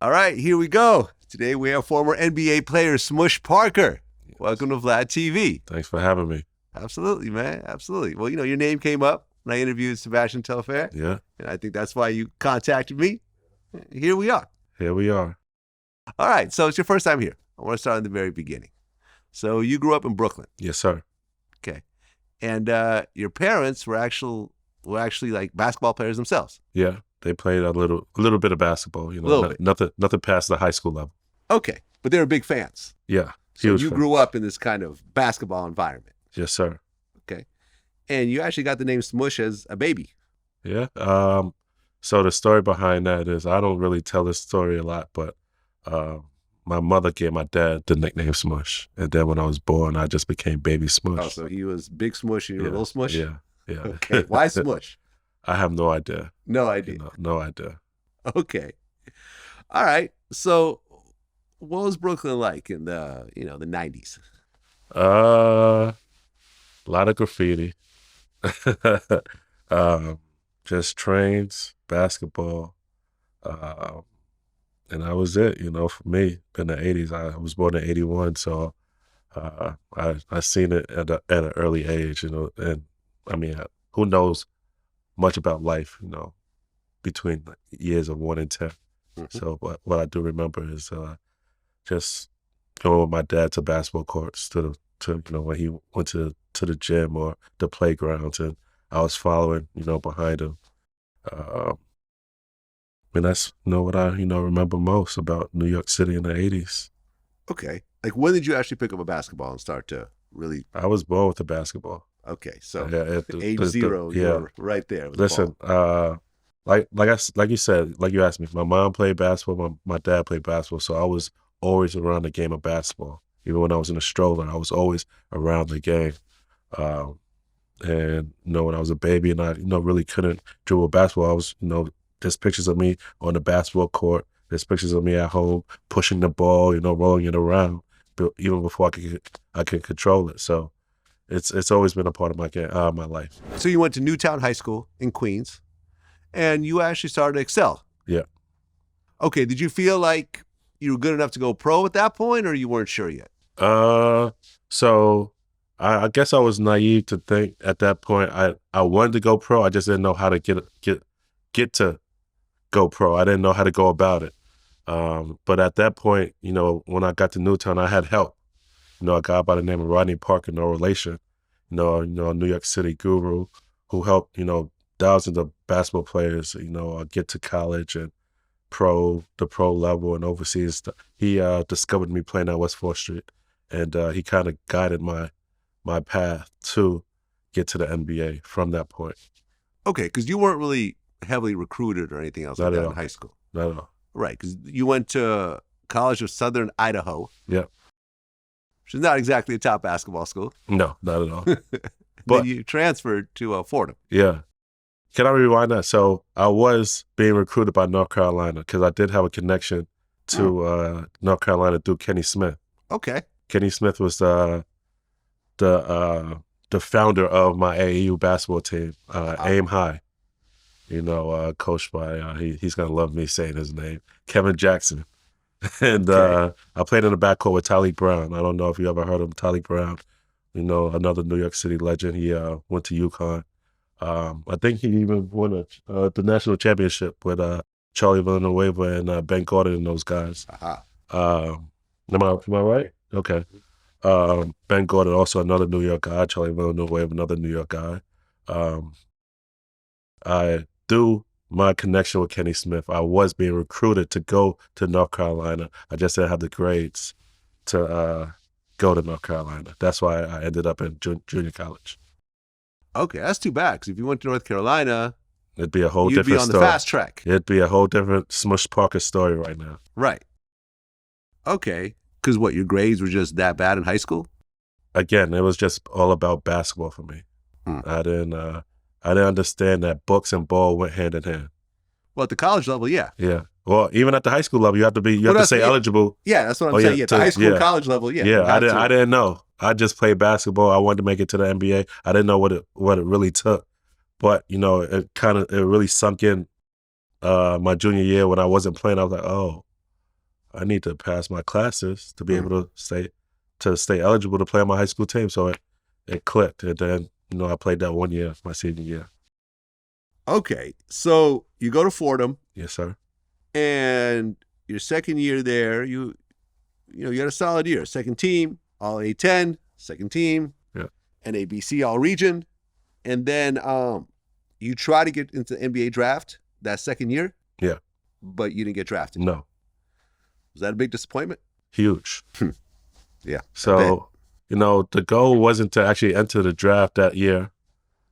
All right, here we go. Today we have former NBA player Smush Parker. Yes. Welcome to VladTV. Thanks for having me. Absolutely, man. Absolutely. Well, your name came up when I interviewed Sebastian Telfair. Yeah. And I think that's why you contacted me. Here we are. Here we are. All right, so it's your first time here. I want to start in the very beginning. So you grew up in Brooklyn. Yes, sir. Okay. And your parents were actually like basketball players themselves. Yeah. They played a little bit of basketball, a little bit. Nothing past the high school level. Okay, but they were big fans. Yeah, so you grew up in this kind of basketball environment. Yes, sir. Okay, and you actually got the name Smush as a baby. Yeah. So the story behind that is I don't really tell this story a lot, but my mother gave my dad the nickname Smush, and then when I was born, I just became Baby Smush. Oh, so he was Big Smush and you were Little Smush. Yeah. Yeah. Okay, why Smush? I have no idea. No idea. No idea. Okay. All right. So what was Brooklyn like in the 90s? A lot of graffiti. Just trains, basketball. And that was it, for me in the 80s. I was born in 81, so I seen it at an early age, and I mean, who knows much about life, between years of 1 and 10. Mm-hmm. So what I do remember is just going with my dad to basketball courts, to when he went to the gym or the playgrounds, and I was following, behind him. And that's what I remember most about New York City in the 80s. Okay, like when did you actually pick up a basketball and start to really? I was born with the basketball. Okay, so age zero, you're right there. With Listen, the like you said, like you asked me, my mom played basketball, my dad played basketball, so I was always around the game of basketball. Even when I was in a stroller, I was always around the game. And when I was a baby and I really couldn't dribble basketball, I was there's pictures of me on the basketball court. There's pictures of me at home pushing the ball, rolling it around, even before I could control it. So it's always been a part of my life. So you went to Newtown High School in Queens, and you actually started to excel. Yeah. Okay, did you feel like you were good enough to go pro at that point, or you weren't sure yet? So I guess I was naive to think at that point I wanted to go pro. I just didn't know how to get to go pro. I didn't know how to go about it. But at that point, when I got to Newtown, I had help. A guy by the name of Rodney Parker, no relation, a New York City guru who helped, thousands of basketball players, get to college and the pro level and overseas. He discovered me playing at West 4th Street, and he kind of guided my path to get to the NBA from that point. Okay, because you weren't really heavily recruited or anything else like that in high school. Not at all. Right, because you went to College of Southern Idaho. Yeah. Which is not exactly a top basketball school. No, not at all. But then you transferred to Fordham. Yeah. Can I rewind that? So I was being recruited by North Carolina because I did have a connection to North Carolina through Kenny Smith. Okay. Kenny Smith was the founder of my AAU basketball team, Aim High. Coached by he's gonna love me saying his name, Kevin Jackson. And I played in the backcourt with Tyleek Brown. I don't know if you ever heard of Tyleek Brown. Another New York City legend. He went to UConn. I think he even won the national championship with Charlie Villanueva and Ben Gordon and those guys. Am I right? Okay. Ben Gordon, also another New York guy. Charlie Villanueva, another New York guy. Through my connection with Kenny Smith, I was being recruited to go to North Carolina. I just didn't have the grades to go to North Carolina. That's why I ended up in junior college. Okay, that's too bad, because if you went to North Carolina, it'd be a whole different story. You'd be on the fast track. It'd be a whole different Smush Parker story right now. Right. Okay, because your grades were just that bad in high school? Again, it was just all about basketball for me. I didn't understand that books and ball went hand in hand. Well, at the college level, yeah. Yeah. Well, even at the high school level, you have to stay eligible. Yeah, that's what I'm saying. Yeah, the high school, college level, yeah. Yeah, I didn't know. I just played basketball. I wanted to make it to the NBA. I didn't know what it really took. But, it really sunk in my junior year when I wasn't playing. I was like, oh, I need to pass my classes to be able to stay eligible to play on my high school team. So it clicked, and then I played that 1 year, my senior year. Okay, so you go to Fordham. Yes, sir. And your second year there, you had a solid year. Second team, all A10, second team, yeah, NABC all region, and then you try to get into the NBA draft that second year. Yeah, but you didn't get drafted. No. Was that a big disappointment? Huge. Yeah. So the goal wasn't to actually enter the draft that year.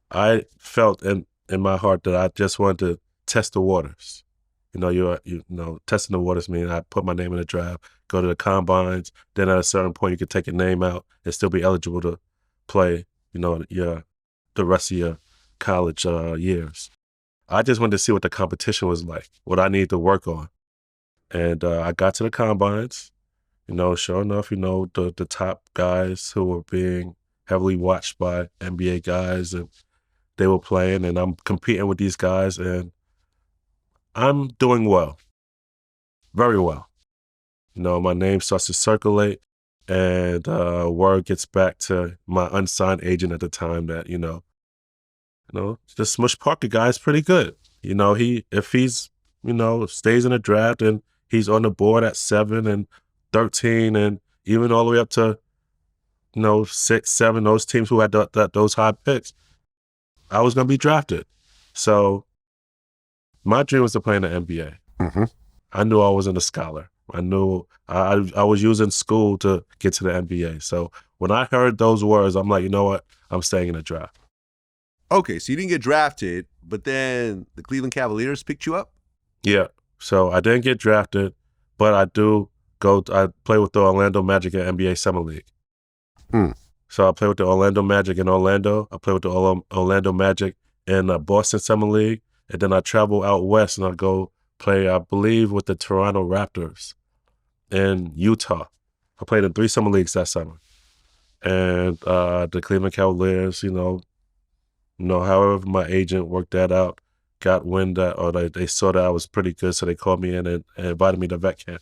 I felt in my heart that I just wanted to test the waters. Testing the waters means I put my name in the draft, go to the combines. Then at a certain point, you could take your name out and still be eligible to play. The rest of your college years. I just wanted to see what the competition was like, what I needed to work on, and I got to the combines. Sure enough, the top guys who were being heavily watched by NBA guys, and they were playing, and I'm competing with these guys, and I'm doing well, very well. My name starts to circulate, and word gets back to my unsigned agent at the time that, the Smush Parker guy is pretty good. If he's, stays in the draft and he's on the board at 7 and 13 and even all the way up to, 6, 7, those teams who had those high picks, I was going to be drafted. So my dream was to play in the NBA. Mm-hmm. I knew I wasn't a scholar. I knew I was using school to get to the NBA. So when I heard those words, I'm like, you know what? I'm staying in the draft. Okay, so you didn't get drafted, but then the Cleveland Cavaliers picked you up? Yeah. So I didn't get drafted, but I play with the Orlando Magic in NBA Summer League. So I play with the Orlando Magic in Orlando. I play with the Orlando Magic in Boston Summer League. And then I travel out west and I go play, I believe, with the Toronto Raptors in Utah. I played in 3 summer leagues that summer. And the Cleveland Cavaliers, however my agent worked that out, got wind that, or they saw that I was pretty good, so they called me in and invited me to vet camp.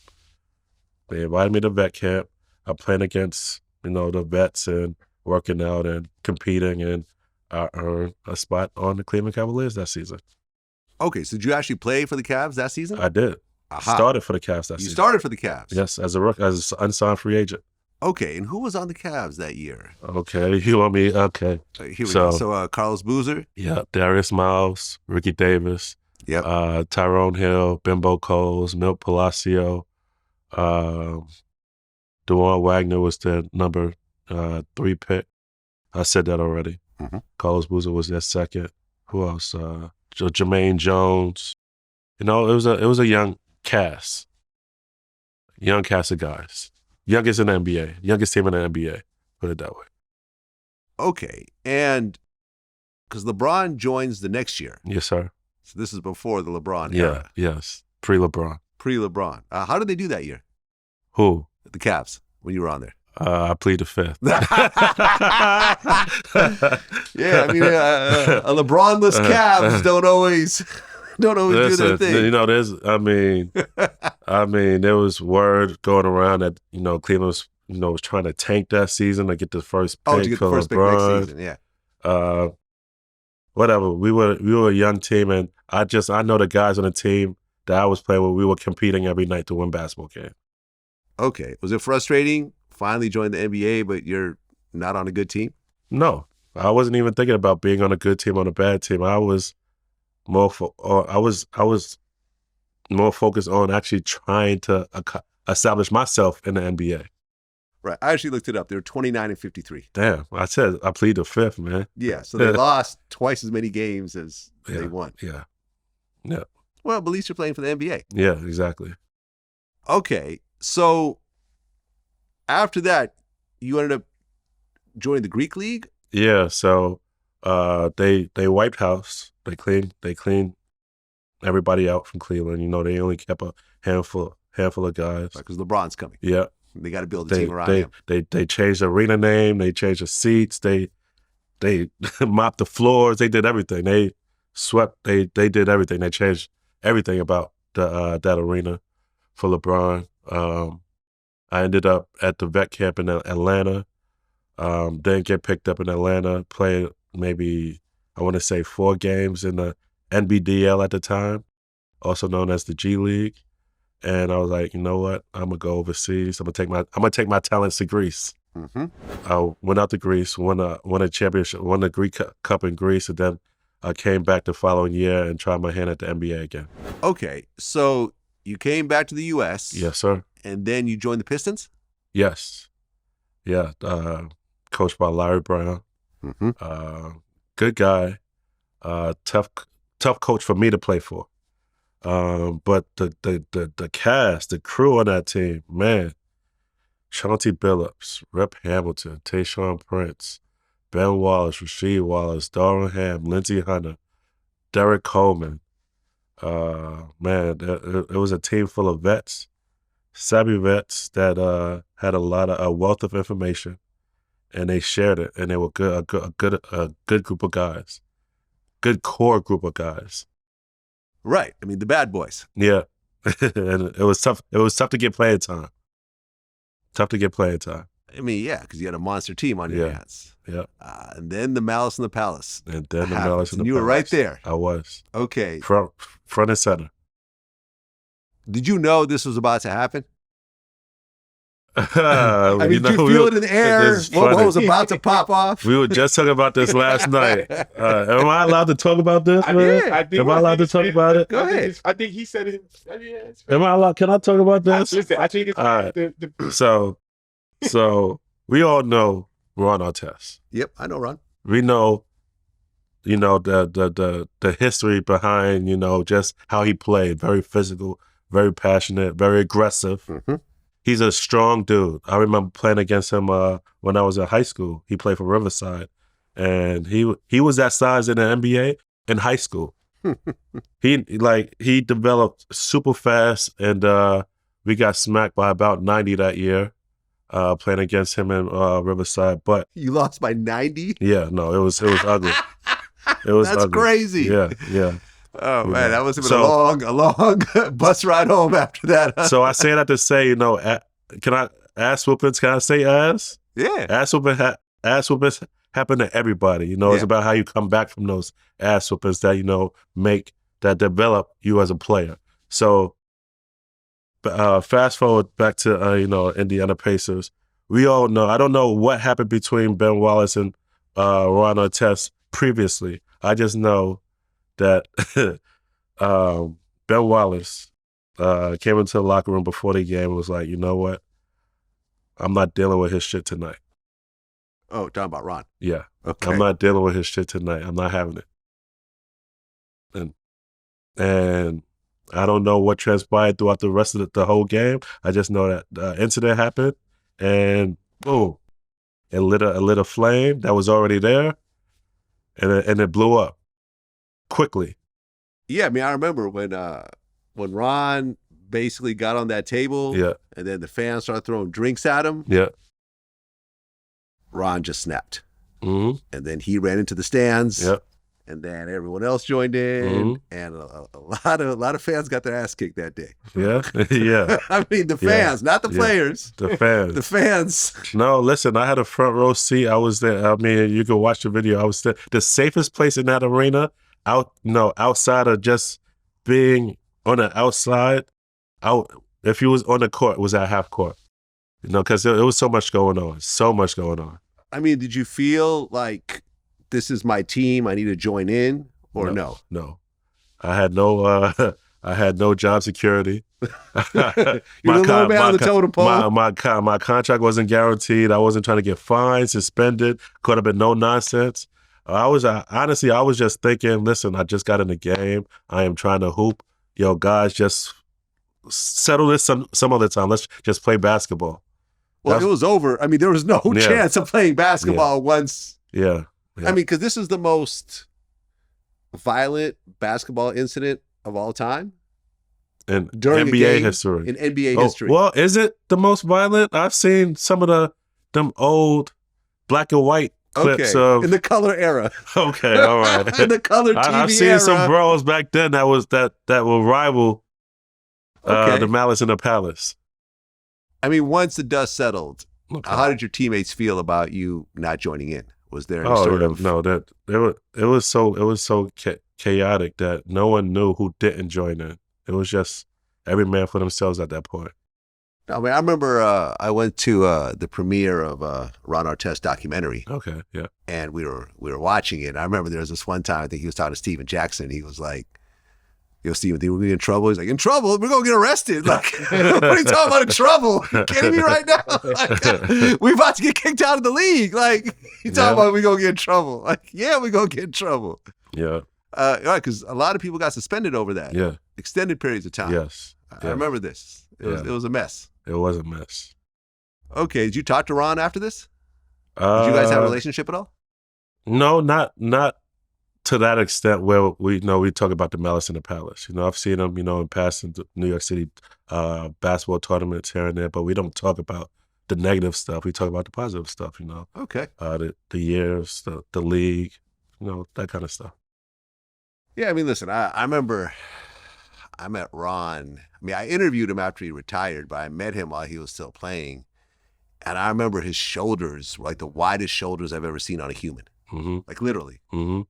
They invited me to vet camp. I'm playing against, the vets and working out and competing, and I earned a spot on the Cleveland Cavaliers that season. Okay, so did you actually play for the Cavs that season? I did. Aha. Started for the Cavs that season. You started for the Cavs? Yes, as an unsigned free agent. Okay, and who was on the Cavs that year? Okay, you want me? Okay. Here we go. So Carlos Boozer? Yeah, Darius Miles, Ricky Davis, yep. Tyrone Hill, Bimbo Coles, Milt Palacio, DeJuan Wagner was the number 3 pick. I said that already. Mm-hmm. Carlos Boozer was their second. Who else? Jermaine Jones. It was a young cast of guys. Youngest in the NBA, youngest team in the NBA, put it that way. Okay, and because LeBron joins the next year. Yes, sir. So this is before the LeBron era. Yes, pre-LeBron. Pre-LeBron. How did they do that year? Who? The Cavs, when you were on there. I plead the fifth. Yeah, I mean, a LeBron-less Cavs don't always do their thing. There was word going around that, Cleveland was trying to tank that season to get the first pick. Oh, to get the first pick next season, yeah. Whatever. We were a young team, and I know the guys on the team that I was playing with, we were competing every night to win basketball games. Okay. Was it frustrating? Finally joined the NBA, but you're not on a good team? No. I wasn't even thinking about being on a good team, on a bad team. I was more more focused on actually trying to establish myself in the NBA. Right. I actually looked it up. They were 29 and 53. Damn. I said I plead the fifth, man. Yeah. So they lost twice as many games as they won. Yeah. Yeah. Well, but at least you're playing for the NBA. Yeah, exactly. Okay. So after that, you ended up joining the Greek League? Yeah. So they wiped house. They cleaned everybody out from Cleveland. They only kept a handful of guys. Because LeBron's coming. Yeah. They got to build a team around him. They changed the arena name. They changed the seats. They mopped the floors. They did everything. They swept. They did everything. They changed everything about that arena for LeBron. I ended up at the vet camp in Atlanta. Didn't get picked up in Atlanta. Played maybe, I want to say 4 games in the NBDL at the time, also known as the G League. And I was like, you know what? I'm gonna go overseas. I'm gonna take my talents to Greece. Mm-hmm. I went out to Greece, won a championship, won the Greek Cup in Greece, and then I came back the following year and tried my hand at the NBA again. Okay, so you came back to the U.S. Yes, sir. And then you joined the Pistons? Yes. Yeah. Coached by Larry Brown. Mm-hmm. Good guy. Tough coach for me to play for. But the cast, the crew on that team, man, Chauncey Billups, Rip Hamilton, Tayshaun Prince, Ben Wallace, Rasheed Wallace, Darvin Ham, Lindsey Hunter, Derek Coleman. Man, it was a team full of vets, savvy vets that had a wealth of information, and they shared it, and they were a good group of guys, good core group of guys. Right. I mean, the bad boys. Yeah, and it was tough. It was tough to get playing time. I mean, yeah, because you had a monster team on your hands. Yeah. And then the Malice in the Palace. And then the Malice in the Palace. You were right there. I was. Okay. Front and center. Did you know this was about to happen? I mean, did you feel it in the air? What was about to pop off? We were just talking about this last night. Am I allowed to talk about this, man? Am I allowed to talk about it? Go ahead. I think he said it. Am I allowed? Can I talk about this? Listen, I think it's all right. So we all know Ron Artest. Yep, I know Ron. We know, the history behind, just how he played. Very physical, very passionate, very aggressive. Mm-hmm. He's a strong dude. I remember playing against him when I was in high school. He played for Riverside, and he was that size in the NBA in high school. He developed super fast, and we got smacked by about 90 that year, playing against him in Riverside. But you lost by 90? Yeah, no, it was ugly. It was That's ugly. crazy. Yeah. Oh man, that must have been a long bus ride home after that. Huh? So I say that to say, can I ass whoopings? Can I say ass? Yeah. Ass whoopings happen to everybody. It's about how you come back from those ass whoopings that develop you as a player. So fast forward back to Indiana Pacers. We all know. I don't know what happened between Ben Wallace and Ron Artest previously. I just know that Ben Wallace came into the locker room before the game and was like, you know what? I'm not dealing with his shit tonight. Oh, talking about Ron. Yeah. Okay. I'm not dealing with his shit tonight. I'm not having it. And I don't know what transpired throughout the rest of the whole game. I just know that the incident happened, and boom, it lit a flame that was already there, and it blew up quickly. Yeah, I mean, I remember when Ron basically got on that table, and then the fans started throwing drinks at him. Yeah, Ron just snapped, and then he ran into the stands. Yep. And then everyone else joined in, and a lot of fans got their ass kicked that day. Yeah, yeah. I mean, the fans, not the players. The fans. The fans. No, listen, I had a front row seat. I was there. I mean, you can watch the video. I was there. The safest place in that arena, outside of just being on the outside, if you was on the court, was at half court. Because there was so much going on. I mean, did you feel like, this is my team, I need to join in, or no? No. I had no job security. You're the low man on the totem pole. My contract wasn't guaranteed. I wasn't trying to get fined, suspended. Could have been no nonsense. I was just thinking, listen, I just got in the game. I am trying to hoop. Guys, just settle this some other time. Let's just play basketball. Well, it was over. I mean, there was no chance of playing basketball once. Yeah. I mean, because this is the most violent basketball incident of all time. During NBA history. In NBA history. Well, is it the most violent? I've seen some of them old black and white clips of in the color era. Okay, all right. In the color TV I've seen era. some bros back then that will rival the Malice in the Palace. I mean, once the dust settled, Okay. how did your teammates feel about you not joining in? Was there any Oh sort yeah, of no, that it was so chaotic that no one knew who didn't join in. It was just every man for themselves at that point. I mean, I remember I went to the premiere of Ron Artest's documentary, Okay, yeah. and we were watching it. And I remember there was this one time I think he was talking to Steven Jackson. He was like, "Yo, Steven, think we're gonna get in trouble?" He's like, "In trouble? We're gonna get arrested! Like, what are you talking about in trouble? You kidding me right now? Like, we're about to get kicked out of the league. Like, you talking about we gonna get in trouble? Like, yeah, we gonna get in trouble. Yeah. Right, because a lot of people got suspended over that. Yeah. Extended periods of time. Yes. I remember this. It was a mess. It was a mess. Okay, did you talk to Ron after this? Did you guys have a relationship at all? No, not to that extent where we talk about the malice in the palace. I've seen him, in passing New York City basketball tournaments here and there, but we don't talk about the negative stuff. We talk about the positive stuff, Okay. The years, the league, that kind of stuff. Yeah, I mean, listen, I remember I met Ron. I mean, I interviewed him after he retired, but I met him while he was still playing. And I remember his shoulders were like the widest shoulders I've ever seen on a human. Mm-hmm. Like literally. Mm-hmm.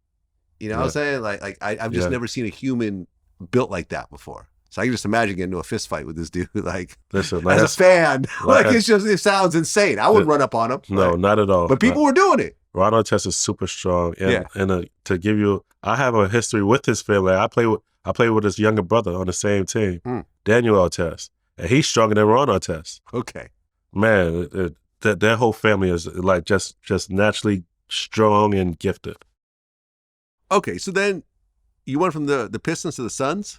You know what I'm saying? Like I've just never seen a human built like that before. So I can just imagine getting into a fist fight with this dude. Like, listen, as a fan, it sounds insane. I wouldn't run up on him. No, not at all. But people were doing it. Ron Artest is super strong, and to give you, I have a history with his family. I play with his younger brother on the same team, Daniel Artest, and he's stronger than Ron Artest. Okay, man, their whole family is like just naturally strong and gifted. Okay, so then you went from the Pistons to the Suns.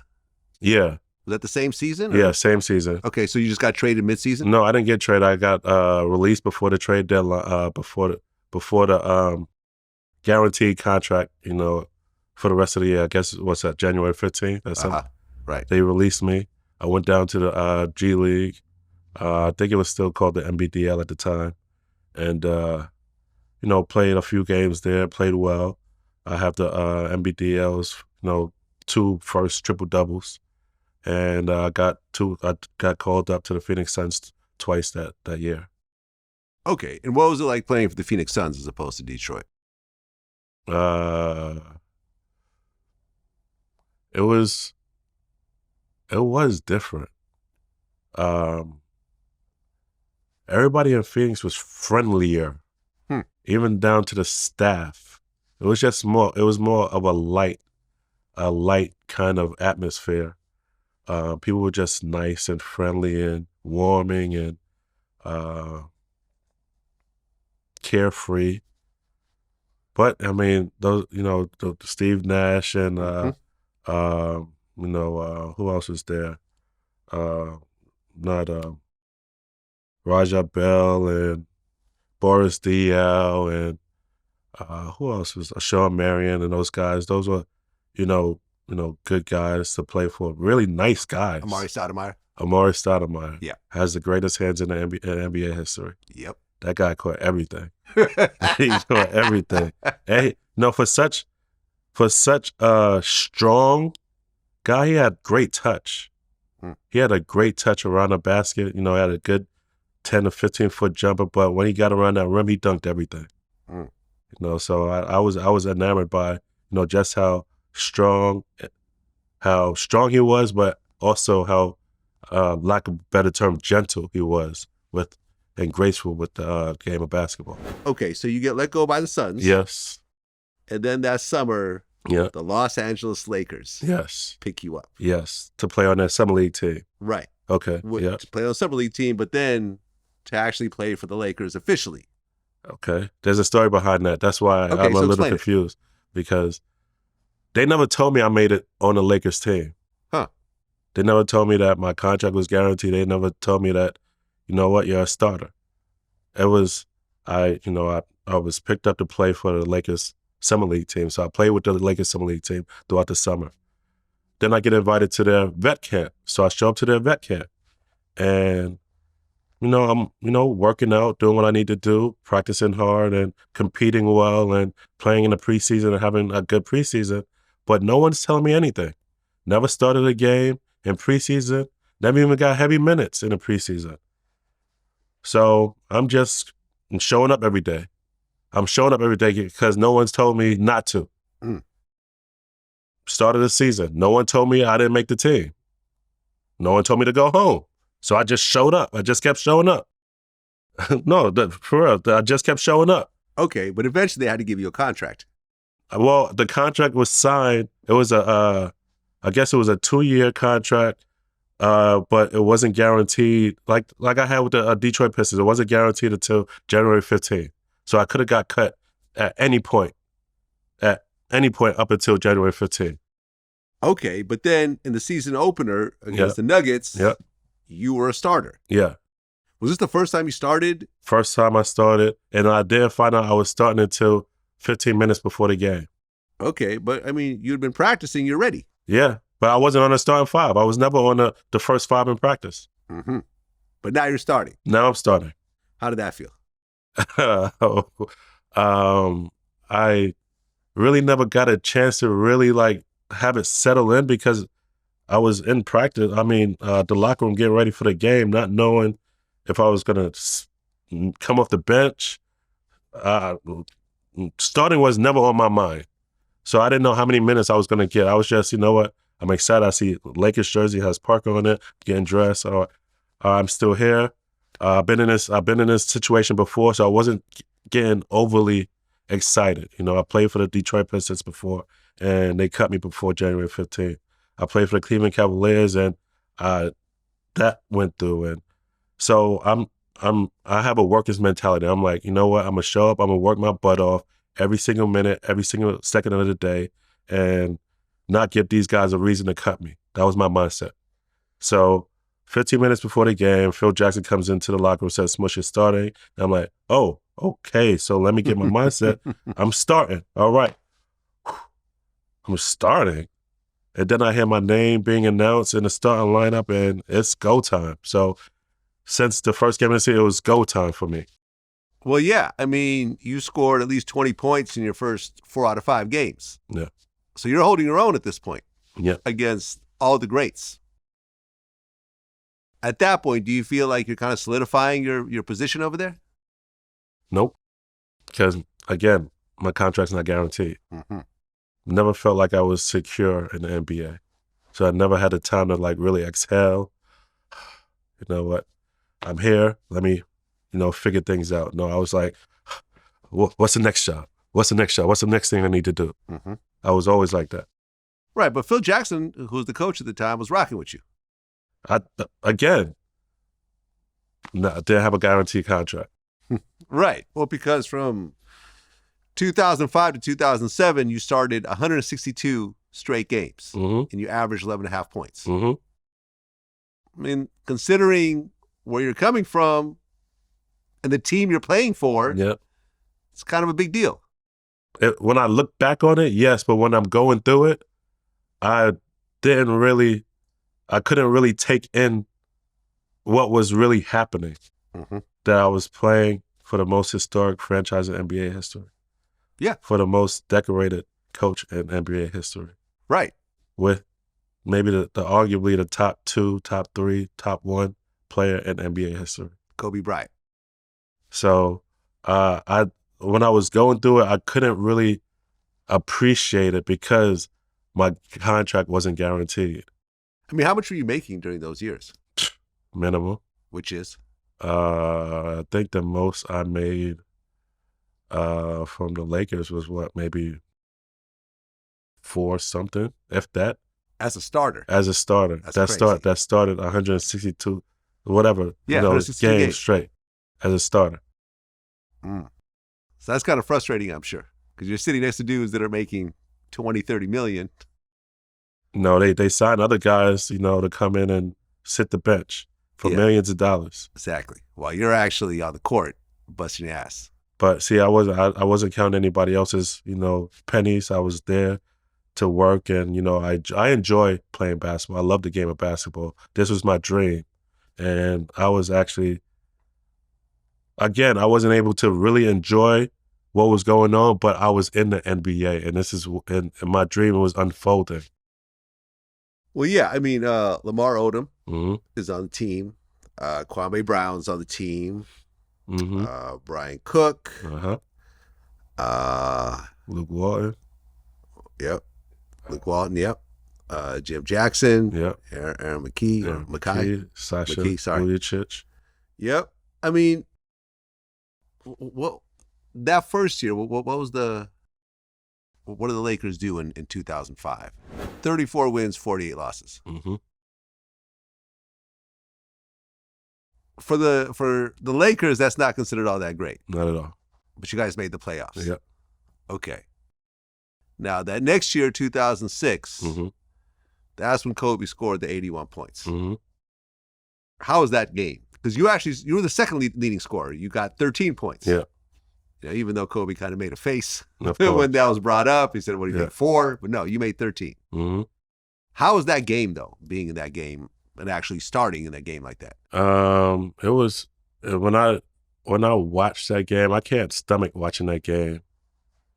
Yeah. Was that the same season? Yeah, same season. Okay, so you just got traded midseason? No, I didn't get traded. I got released before the trade deadline. Before the guaranteed contract, for the rest of the year. I guess what's that, January 15th? That's right. They released me. I went down to the G League. I think it was still called the NBDL at the time, and played a few games there. Played well. I have the NBDL's, 2 first triple doubles, and I got called up to the Phoenix Suns twice that year. Okay, and what was it like playing for the Phoenix Suns as opposed to Detroit? It was different. Everybody in Phoenix was friendlier, even down to the staff. It was just more. It was more of a light kind of atmosphere. People were just nice and friendly and warming and carefree. But I mean, those the Steve Nash and who else was there? Raja Bell and Boris Diaw and who else was Sean Marion and those guys. Those were, good guys to play for. Really nice guys. Amari Stoudemire. Yeah, has the greatest hands in the NBA history. Yep. That guy caught everything. He caught everything. And for such a strong guy, he had great touch. He had a great touch around the basket. He had a good 10 to 15-foot jumper, but when he got around that rim, he dunked everything. So I was enamored by just how strong he was, but also how, lack of a better term, gentle he was and graceful with the game of basketball. Okay, so you get let go by the Suns. Yes. And then that summer, the Los Angeles Lakers pick you up. Yes, to play on that summer league team. Right. Okay, To play on the summer league team, but then to actually play for the Lakers officially. Okay, there's a story behind that. That's why I'm a little confused because they never told me I made it on the Lakers team. Huh. They never told me that my contract was guaranteed. They never told me that, you're a starter. It was, I was picked up to play for the Lakers summer league team. So I played with the Lakers summer league team throughout the summer. Then I get invited to their vet camp. So I show up to their vet camp and, I'm, working out, doing what I need to do, practicing hard and competing well and playing in the preseason and having a good preseason. But no one's telling me anything. Never started a game in preseason. Never even got heavy minutes in the preseason. So I'm showing up every day. I'm showing up every day because no one's told me not to. Mm. Start of the season, no one told me I didn't make the team. No one told me to go home. So I just showed up. I just kept showing up. No, for real, I just kept showing up. Okay, but eventually they had to give you a contract. Well, the contract was signed. It was I guess it was a 2-year contract, but it wasn't guaranteed. Like I had with the Detroit Pistons, it wasn't guaranteed until January 15th. So I could have got cut at any point up until January 15th. Okay, but then in the season opener against the Nuggets, you were a starter. Yeah. Was this the first time you started? First time I started, and I didn't find out I was starting until 15 minutes before the game. Okay, but I mean, you'd been practicing, you're ready. Yeah, but I wasn't on the starting five. I was never on the first five in practice. Mm-hmm. But now you're starting. Now I'm starting. How did that feel? I really never got a chance to really like have it settle in because I was in practice. I mean, the locker room getting ready for the game, not knowing if I was going to come off the bench. Starting was never on my mind. So I didn't know how many minutes I was going to get. I was just, you know what? I'm excited. I see Lakers jersey has Parker on it, getting dressed. I'm still here. I've been in this situation before, so I wasn't getting overly excited. You know, I played for the Detroit Pistons before, and they cut me before January 15th. I played for the Cleveland Cavaliers, and that went through. And so I have a worker's mentality. I'm like, you know what? I'm gonna show up. I'm gonna work my butt off every single minute, every single second of the day, and not give these guys a reason to cut me. That was my mindset. So 15 minutes before the game, Phil Jackson comes into the locker room and says, Smush is starting. And I'm like, oh, okay. So let me get my mindset. I'm starting. All right. I'm starting. And then I hear my name being announced in the starting lineup, and it's go time. So since the first game of the season, it was go time for me. Well, yeah. I mean, you scored at least 20 points in your first 4 out of 5 games. Yeah. So you're holding your own at this point. Yeah. Against all the greats. At that point, do you feel like you're kind of solidifying your position over there? Nope. Because, again, my contract's not guaranteed. Mm-hmm. Never felt like I was secure in the NBA. So I never had the time to, like, really exhale. You know what? I'm here. Let me, figure things out. No, I was like, what's the next job? What's the next job? What's the next thing I need to do? Mm-hmm. I was always like that. Right, but Phil Jackson, who was the coach at the time, was rocking with you. Didn't have a guaranteed contract. Right. Well, because from 2005 to 2007, you started 162 straight games, mm-hmm. and you averaged 11.5 points. Mm-hmm. I mean, considering where you're coming from and the team you're playing for, it's kind of a big deal. When I look back on it, yes, but when I'm going through it, I couldn't really take in what was really happening. Mm-hmm. That I was playing for the most historic franchise in NBA history. Yeah. For the most decorated coach in NBA history. Right. With maybe the arguably the top 2, top 3, top 1 player in NBA history. Kobe Bryant. So when I was going through it, I couldn't really appreciate it because my contract wasn't guaranteed. I mean, how much were you making during those years? Minimum. Which is? I think the most I made from the Lakers was maybe 4 something, if that. As a starter. As a starter. That started 162, whatever, games straight as a starter. So that's kind of frustrating, I'm sure, because you're sitting next to dudes that are making 20, 30 million. No, they sign other guys, to come in and sit the bench for millions of dollars. Exactly. While you're actually on the court busting your ass. But see, I wasn't counting anybody else's, pennies. I was there to work, and I enjoy playing basketball. I love the game of basketball. This was my dream, and I was actually, again, I wasn't able to really enjoy what was going on, but I was in the NBA, and my dream was unfolding. Well, yeah, I mean, Lamar Odom mm-hmm. is on the team. Kwame Brown's on the team. Mm-hmm. Brian Cook. Luke Walton. Yep. Luke Walton. Yep. Jim Jackson. Yep. Aaron McKee. Aaron McKay. Sasha McKee, sorry. Vujicic. Yep. I mean, what that first year? What was the? What did the Lakers do in 2005? 34 wins, 48 losses. Mm-hmm. For the Lakers, that's not considered all that great. Not at all. But you guys made the playoffs. Yep. Okay. Now that next year, 2006, that's when Kobe scored the 81 points. Mm-hmm. How was that game? Because you were the second leading scorer. You got 13 points. Yeah. Even though Kobe kind of made a face when when that was brought up, he said, "What do you think? 4?" But no, you made 13. Mm-hmm. How was that game though? Being in that game and actually starting in that game like that. It was when I watched that game, I can't stomach watching that game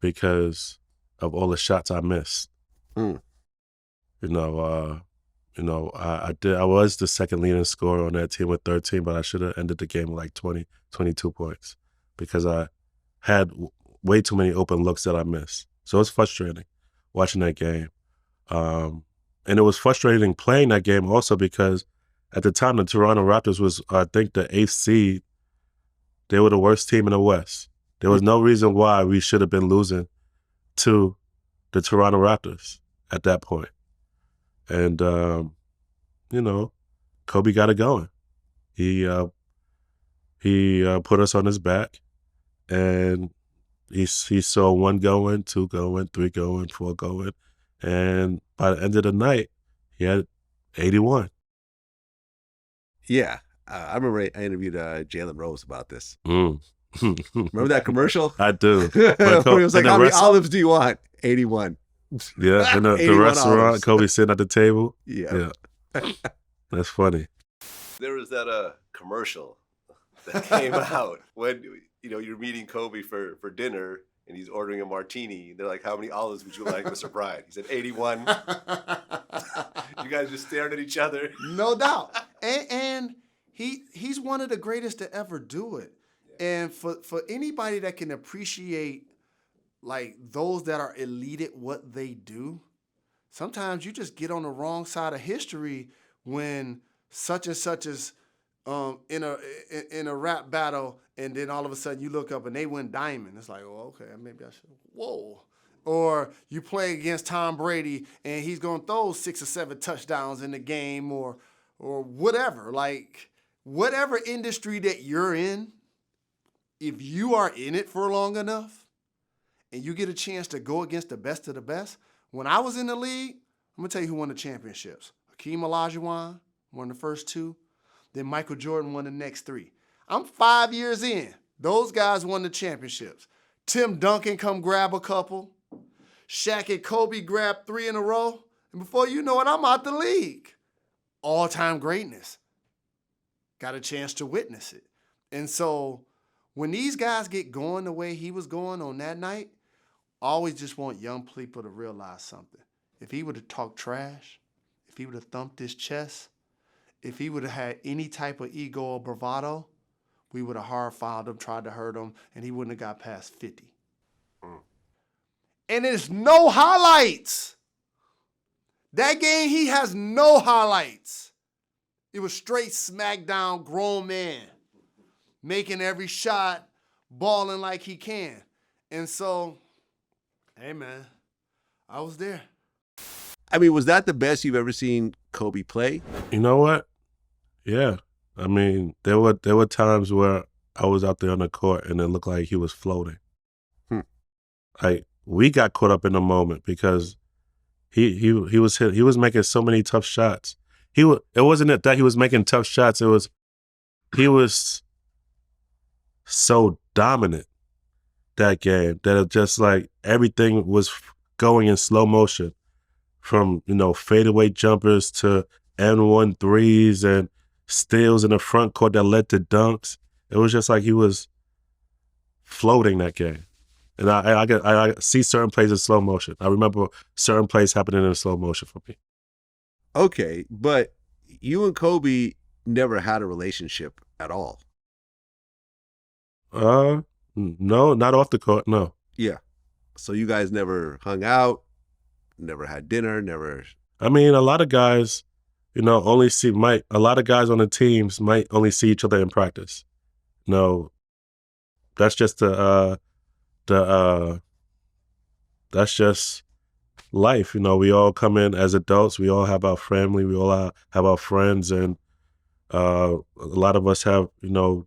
because of all the shots I missed. Mm. I was the second leading scorer on that team with 13, but I should have ended the game with like 20, 22 points because I had way too many open looks that I missed. So it was frustrating watching that game. And it was frustrating playing that game also because at the time the Toronto Raptors was, I think, the 8th seed. They were the worst team in the West. There was no reason why we should have been losing to the Toronto Raptors at that point. And, Kobe got it going. He put us on his back, and he saw 1 going, 2 going, 3 going, 4 going. And by the end of the night, he had 81. Yeah. I remember I interviewed Jalen Rose about this. Mm. Remember that commercial? I do. He was like, how many olives do you want? 81. Yeah, in the 81 restaurant, olives. Kobe sitting at the table. Yeah. That's funny. There was that commercial that came out when you're meeting Kobe for dinner and he's ordering a martini. They're like, how many olives would you like, Mr. Bryant? He said 81. You guys just stared at each other. No doubt. And he's one of the greatest to ever do it. And for anybody that can appreciate like those that are elite at what they do, sometimes you just get on the wrong side of history when such and such is in a rap battle, and then all of a sudden you look up and they win diamond. It's like, oh, okay, maybe I should. Whoa. Or you play against Tom Brady and he's gonna throw 6 or 7 touchdowns in the game, or whatever. Like whatever industry that you're in, if you are in it for long enough and you get a chance to go against the best of the best. When I was in the league, I'm going to tell you who won the championships. Hakeem Olajuwon won the first 2. Then Michael Jordan won the next 3. I'm 5 years in. Those guys won the championships. Tim Duncan come grab a couple. Shaq and Kobe grab 3 in a row. And before you know it, I'm out the league. All-time greatness. Got a chance to witness it. And so when these guys get going the way he was going on that night, I always just want young people to realize something. If he would have talked trash, if he would have thumped his chest, if he would have had any type of ego or bravado, we would have hard-fouled him, tried to hurt him, and he wouldn't have got past 50. And there's no highlights. That game, he has no highlights. It was straight smackdown, grown man, making every shot, balling like he can. And so, hey, man, I was there. I mean, was that the best you've ever seen Kobe play? You know what? Yeah. I mean, there were times where I was out there on the court and it looked like he was floating. Like, we got caught up in the moment because he was making so many tough shots. It wasn't that he was making tough shots. He was so dominant that game that it just like everything was going in slow motion, from fadeaway jumpers to N1 threes and steals in the front court that led to dunks. It was just like he was floating that game. And I see certain plays in slow motion. I remember certain plays happening in slow motion for me. Okay, but you and Kobe never had a relationship at all. No, not off the court. No. Yeah. So you guys never hung out, never had dinner, never. I mean, a lot of guys, a lot of guys on the teams might only see each other in practice. No, that's just that's just life. We all come in as adults. We all have our family. We all have our friends, and a lot of us have,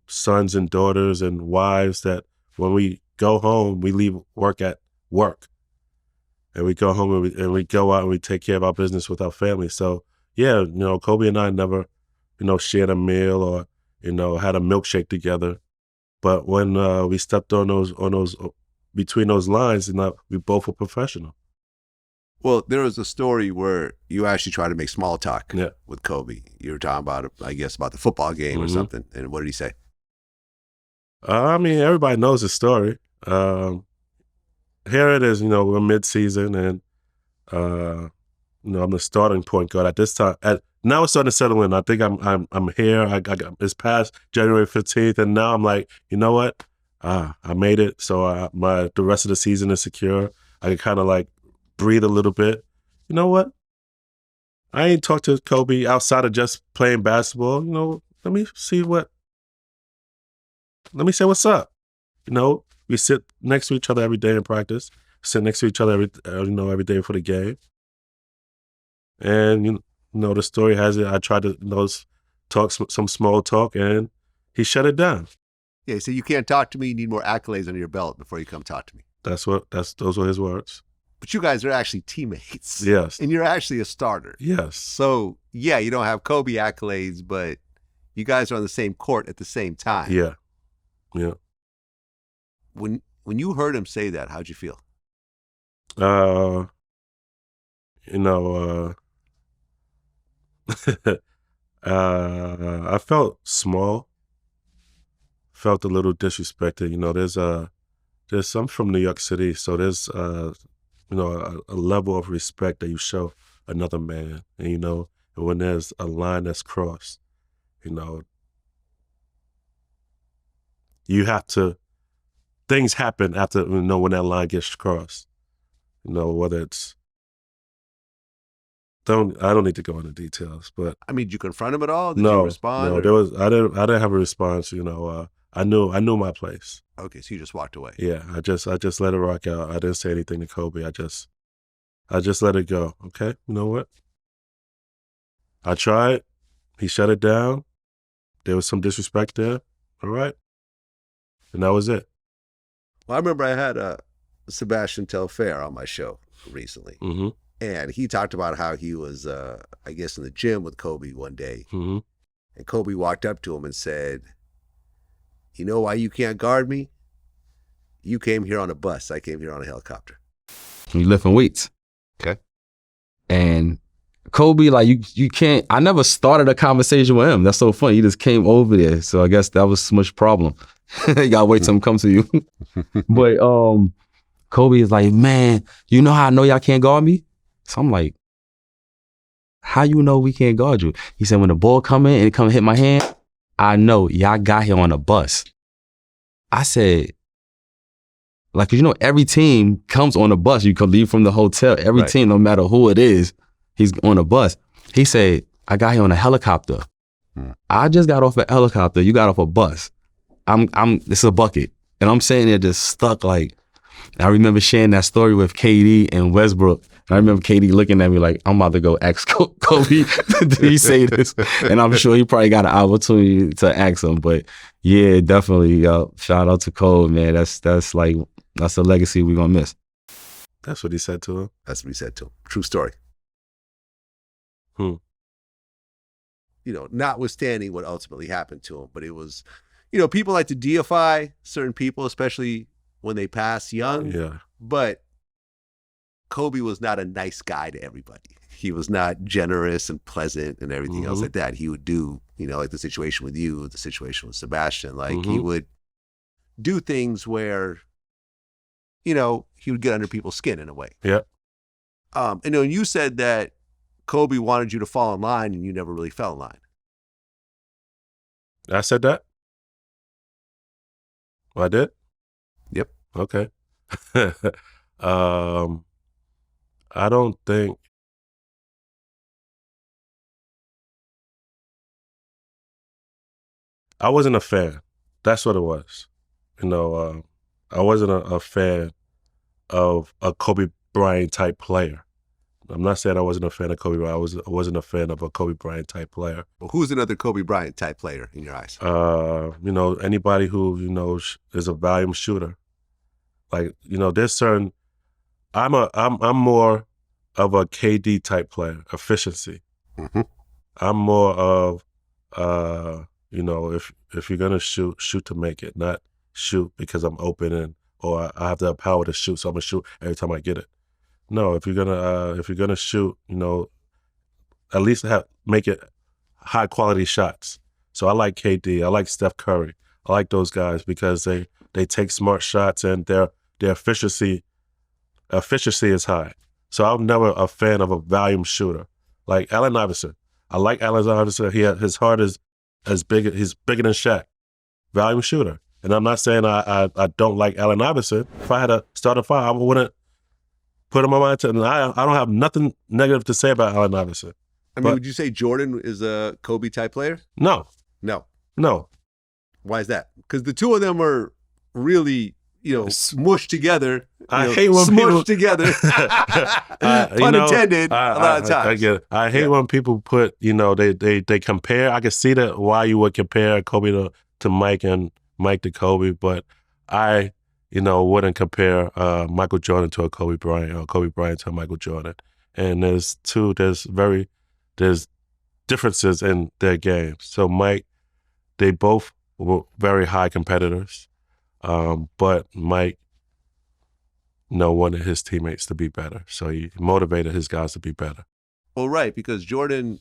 sons and daughters and wives that when we go home, we leave work at work. And we go home and we go out and we take care of our business with our family. So, yeah, Kobe and I never, shared a meal or, had a milkshake together. But when we stepped on those between those lines, we both were professional. Well, there was a story where you actually tried to make small talk Yeah. with Kobe. You were talking about, I guess, about the football game or something. And what did he say? I mean, everybody knows the story. Here it is, we're mid-season, and I'm the starting point guard at this time. Now it's starting to settle in. I think I'm here. It's past January 15th, and now I'm like, you know what? I made it. So the rest of the season is secure. I can kind of like breathe a little bit. You know what? I ain't talked to Kobe outside of just playing basketball. Let me say what's up. We sit next to each other every day in practice. Sit next to each other every day for the game. And the story has it. I tried to talk some small talk, and he shut it down. Yeah, so you can't talk to me. You need more accolades under your belt before you come talk to me. Those were his words. But you guys are actually teammates. Yes. And you're actually a starter. Yes. So yeah, you don't have Kobe accolades, but you guys are on the same court at the same time. Yeah. Yeah. When you heard him say that, how'd you feel? I felt small, felt a little disrespected. I'm from New York City, so there's a level of respect that you show another man, and and when there's a line that's crossed, you have to. Things happen after, when that line gets crossed. Whether it's, I don't need to go into details, but. I mean, did you confront him at all? Did you respond? No, I didn't have a response, I knew my place. Okay, so you just walked away. Yeah, I just let it rock out. I didn't say anything to Kobe. I just let it go. Okay, you know what? I tried. He shut it down. There was some disrespect there. All right. And that was it. Well, I remember I had Sebastian Telfair on my show recently. Mm-hmm. And he talked about how he was, I guess, in the gym with Kobe one day. Mm-hmm. And Kobe walked up to him and said, "You know why you can't guard me? You came here on a bus. I came here on a helicopter." You lifting weights. Okay. And Kobe, like, you can't, I never started a conversation with him. That's so funny. He just came over there. So I guess that was Smush's problem. You gotta wait till him come to you. But Kobe is like, "Man, you know how I know y'all can't guard me?" So I'm like, "How you know we can't guard you?" He said, "When the ball come in and it come hit my hand, I know y'all got here on a bus." I said, like, 'cause every team comes on a bus. You could leave from the hotel. Every Right. team, no matter who it is, he's on a bus. He said, "I got here on a helicopter." I just got off a helicopter. You got off a bus. This is a bucket. And I'm saying there just stuck like, I remember sharing that story with KD and Westbrook. And I remember KD looking at me like, I'm about to go ask Kobe, did he say this? And I'm sure he probably got an opportunity to ask him. But yeah, definitely, shout out to Kobe, man. That's a legacy we're gonna miss. That's what he said to him. That's what he said to him. True story. Notwithstanding what ultimately happened to him, but it was, people like to deify certain people, especially when they pass young. Yeah. But Kobe was not a nice guy to everybody. He was not generous and pleasant and everything else like that. He would do, like the situation with you, the situation with Sebastian, like he would do things where, he would get under people's skin in a way. Yeah. And you said that Kobe wanted you to fall in line and you never really fell in line. I said that? I did? Yep. Okay. I don't think I wasn't a fan. That's what it was. I wasn't a fan of a Kobe Bryant type player. I'm not saying I wasn't a fan of Kobe Bryant. I wasn't a fan of a Kobe Bryant type player. Well, who's another Kobe Bryant type player in your eyes? Anybody who is a volume shooter. Like there's certain. I'm more of a KD type player, efficiency. Mm-hmm. I'm more of if you're gonna shoot to make it, not shoot because I'm open or I have the power to shoot, so I'm gonna shoot every time I get it. No, if you're gonna shoot, at least make it high quality shots. So I like KD, I like Steph Curry, I like those guys because they take smart shots and their efficiency is high. So I'm never a fan of a volume shooter like Allen Iverson. I like Allen Iverson. His heart is he's bigger than Shaq. Volume shooter. And I'm not saying I don't like Allen Iverson. If I had to start a fire, I wouldn't put him on my team. I don't have nothing negative to say about Allen Iverson. Would you say Jordan is a Kobe type player? No. Why is that? Because the two of them are really, smushed together. I hate when people together. Pun intended. A lot of times. I get it. I hate when people put, they compare. I can see that why you would compare Kobe to Mike and Mike to Kobe, but I, wouldn't compare Michael Jordan to a Kobe Bryant or Kobe Bryant to a Michael Jordan. And there's differences in their games. So Mike, they both were very high competitors, but Mike, wanted his teammates to be better. So he motivated his guys to be better. Well, right, because Jordan,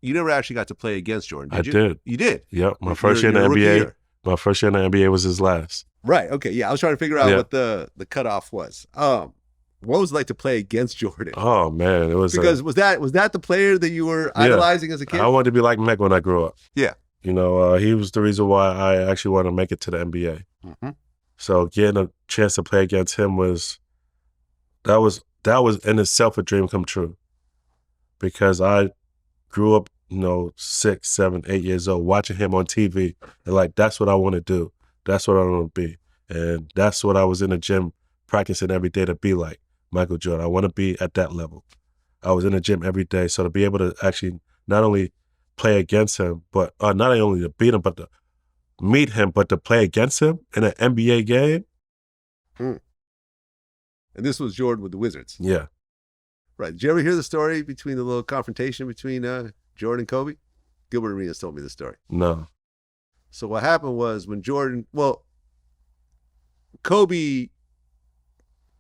you never actually got to play against Jordan, did you? I did. You did? Yep. My first year in the NBA. My first year in the NBA was his last. Right. Okay. Yeah. I was trying to figure out what the cutoff was. What was it like to play against Jordan? Oh man, it was because was that the player that you were idolizing as a kid? I wanted to be like Mike when I grew up. Yeah. He was the reason why I actually wanted to make it to the NBA. Mm-hmm. So getting a chance to play against him was in itself a dream come true. Because I grew up, 6, 7, 8 years old, watching him on TV, and like that's what I want to do. That's what I want to be, and that's what I was in the gym practicing every day to be like Michael Jordan. I want to be at that level. I was in the gym every day, so to be able to actually not only play against him, but not only to beat him, but to meet him, but to play against him in an NBA game. And this was Jordan with the Wizards. Yeah. Right. Did you ever hear the story between the little confrontation between Jordan and Kobe? Gilbert Arenas told me the story. No. So what happened was when Kobe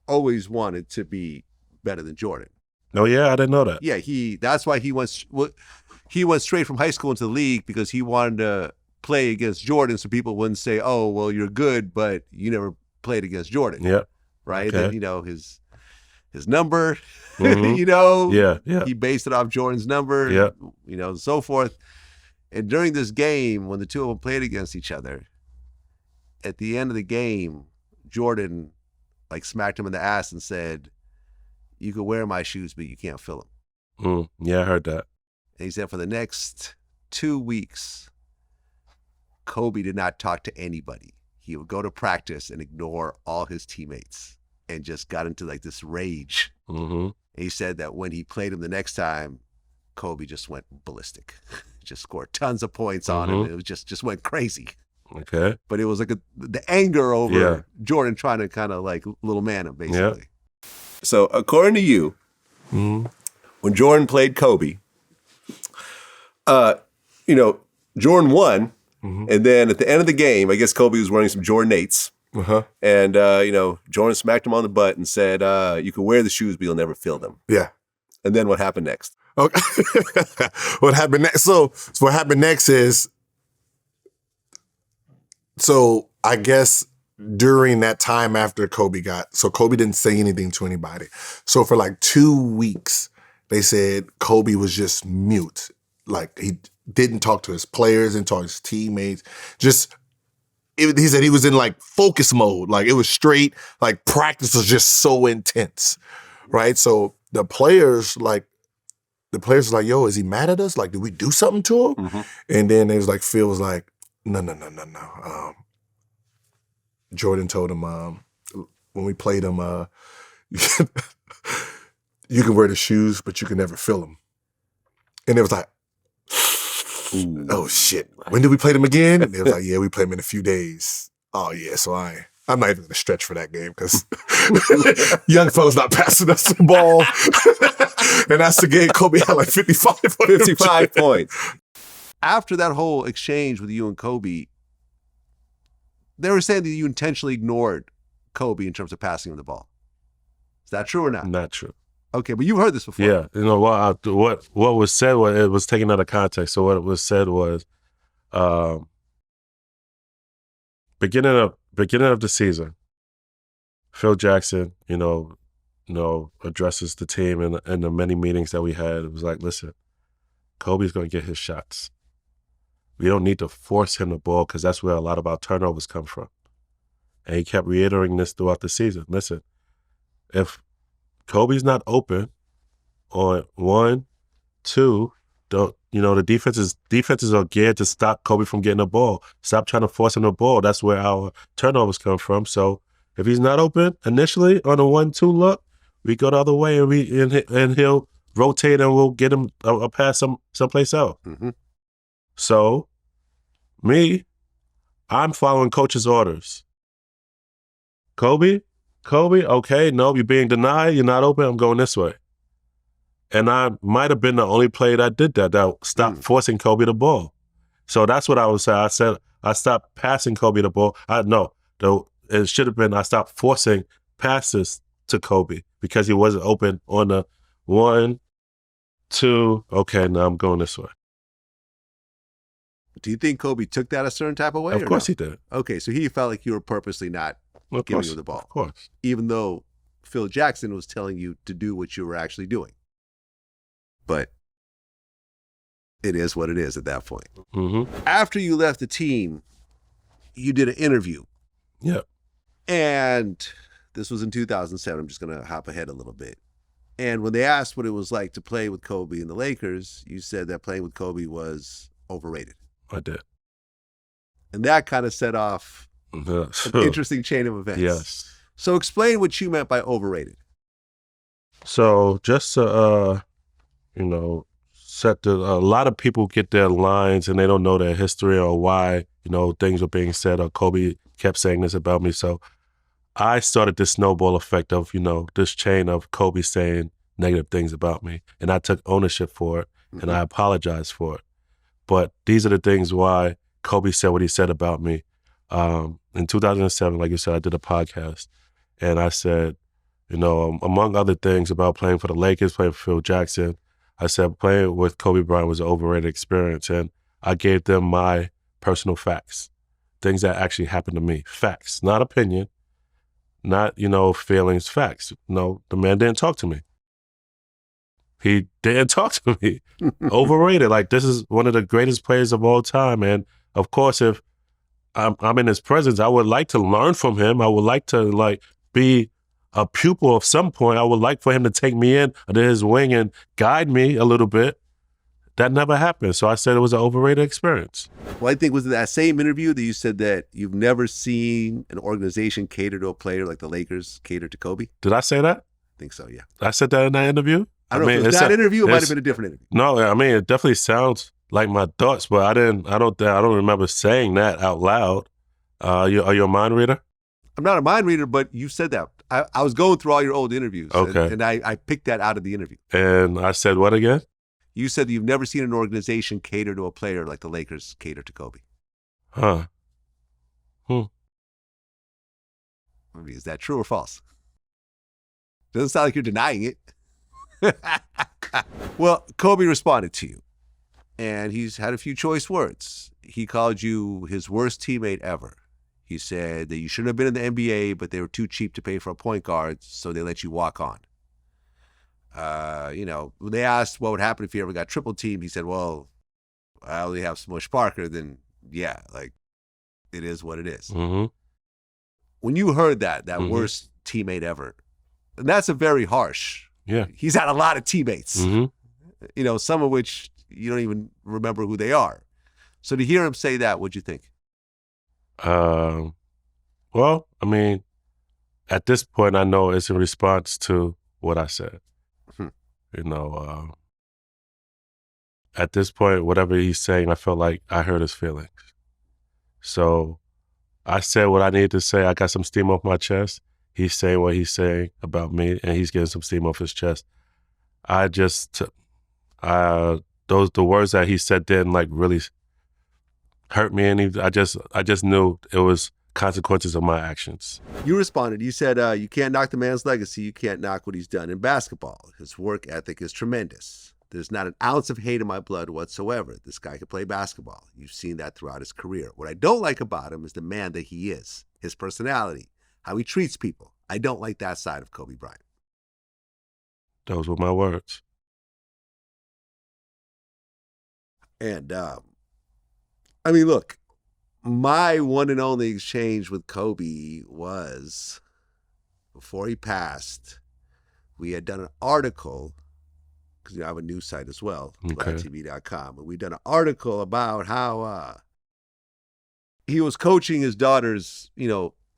always wanted to be better than Jordan. Oh yeah, I didn't know that. Yeah, that's why he went straight from high school into the league because he wanted to play against Jordan so people wouldn't say, "Oh, well, you're good, but you never played against Jordan." Yeah. Right? Okay. Then, his number, Yeah. He based it off Jordan's number, and so forth. And during this game, when the two of them played against each other, at the end of the game, Jordan smacked him in the ass and said, "You can wear my shoes, but you can't fill them." Yeah, I heard that. And he said for the next 2 weeks, Kobe did not talk to anybody. He would go to practice and ignore all his teammates and just got into this rage. Mm-hmm. And he said that when he played him the next time, Kobe just went ballistic, just scored tons of points on him. It was just went crazy. Okay. But it was the anger over Jordan trying to kind of little man him, basically. Yeah. So according to you, when Jordan played Kobe, Jordan won. And then at the end of the game, I guess Kobe was wearing some Jordan 8s. Uh-huh. And, Jordan smacked him on the butt and said, "You can wear the shoes, but you'll never fill them." Yeah. And then what happened next? Okay. What happened next? So what happened next is, so I guess during that time after Kobe didn't say anything to anybody. So for 2 weeks, they said Kobe was just mute. didn't talk to his players, didn't talk to his teammates. He said he was in like focus mode. Like it was straight, like practice was just so intense, right? So the players was like, yo, is he mad at us? Like, did we do something to him? Mm-hmm. And then it was like, Phil was like, no. Jordan told him when we played him, you can wear the shoes, but you can never fill them. And it was like, oh shit, when did we play them again? And it was like, yeah, we played them in a few days. Oh yeah, so I'm not even gonna stretch for that game because young fella's not passing us the ball. And that's the game Kobe had like 55 points. After that whole exchange with you and Kobe, they were saying that you intentionally ignored Kobe in terms of passing him the ball. Is that true or not? Not true. Okay, but you've heard this before. Yeah, you know what was said was it was taken out of context. So what was said was, beginning of the season, Phil Jackson, addresses the team in the many meetings that we had. It was like, listen, Kobe's going to get his shots. We don't need to force him the ball because that's where a lot of our turnovers come from. And he kept reiterating this throughout the season. Listen, if Kobe's not open on 1, 2, the defenses are geared to stop Kobe from getting the ball. Stop trying to force him the ball. That's where our turnovers come from. So if he's not open initially on a 1-2 look, we go the other way and he'll rotate and we'll get him a pass someplace else. Mm-hmm. So I'm following coach's orders. Kobe, okay, no, you're being denied. You're not open. I'm going this way. And I might have been the only player that did that stopped forcing Kobe the ball. So that's what I would say. I said I stopped passing Kobe the ball. It should have been I stopped forcing passes to Kobe because he wasn't open on the 1, 2. Okay, now I'm going this way. Do you think Kobe took that a certain type of way? Of course he did. Okay, so he felt like you were purposely not giving you the ball. Of course. Even though Phil Jackson was telling you to do what you were actually doing. But it is what it is at that point. Mm-hmm. After you left the team, you did an interview. Yeah. And this was in 2007. I'm just going to hop ahead a little bit. And when they asked what it was like to play with Kobe in the Lakers, you said that playing with Kobe was overrated. I did. And that kind of set off an interesting chain of events. Yes. So explain what you meant by overrated. So just to, a lot of people get their lines and they don't know their history or why, things are being said or Kobe kept saying this about me. So I started this snowball effect of, this chain of Kobe saying negative things about me. And I took ownership for it and I apologized for it. But these are the things why Kobe said what he said about me. In 2007, like you said, I did a podcast and I said, among other things about playing for the Lakers, playing for Phil Jackson, I said playing with Kobe Bryant was an overrated experience. And I gave them my personal facts, things that actually happened to me. Facts, not opinion, not, feelings, facts. No, the man didn't talk to me. He didn't talk to me. Overrated. Like, this is one of the greatest players of all time. And of course, if I'm in his presence, I would like to learn from him. I would like to be a pupil of some point. I would like for him to take me in under his wing and guide me a little bit. That never happened. So I said it was an overrated experience. Well, I think was it that same interview that you said that you've never seen an organization cater to a player like the Lakers cater to Kobe? Did I say that? I think so, yeah. I said that in that interview? I don't know if it was that interview. It might have been a different interview. No, I mean, it definitely sounds like my thoughts, but I don't remember saying that out loud. Are you a mind reader? I'm not a mind reader, but you said that. I was going through all your old interviews. Okay. And I picked that out of the interview. And I said what again? You said that you've never seen an organization cater to a player like the Lakers cater to Kobe. Huh. I mean, is that true or false? Doesn't sound like you're denying it. Well, Kobe responded to you, and he's had a few choice words. He called you his worst teammate ever. He said that you shouldn't have been in the NBA, but they were too cheap to pay for a point guard, so they let you walk on. When they asked what would happen if he ever got triple teamed, he said, well, I only have Smush Parker, then yeah, like it is what it is. Mm-hmm. When you heard that Mhm. worst teammate ever, and that's a very harsh. Yeah. He's had a lot of teammates, Mm-hmm. Some of which you don't even remember who they are. So to hear him say that, what'd you think? Well, I mean, at this point, I know it's in response to what I said. Hmm. At this point, whatever he's saying, I felt like I hurt his feelings. So I said what I needed to say. I got some steam off my chest. He's saying what he's saying about me, and he's getting some steam off his chest. The words that he said didn't like really hurt me, and I just knew it was consequences of my actions. You responded. You said, you can't knock the man's legacy. You can't knock what he's done in basketball. His work ethic is tremendous. There's not an ounce of hate in my blood whatsoever. This guy could play basketball. You've seen that throughout his career. What I don't like about him is the man that he is, his personality, how he treats people. I don't like that side of Kobe Bryant. Those were my words. And, I mean, look, my one and only exchange with Kobe was before he passed. We had done an article, because I have a news site as well, Okay. VladTV.com, and we'd done an article about how he was coaching his daughter's,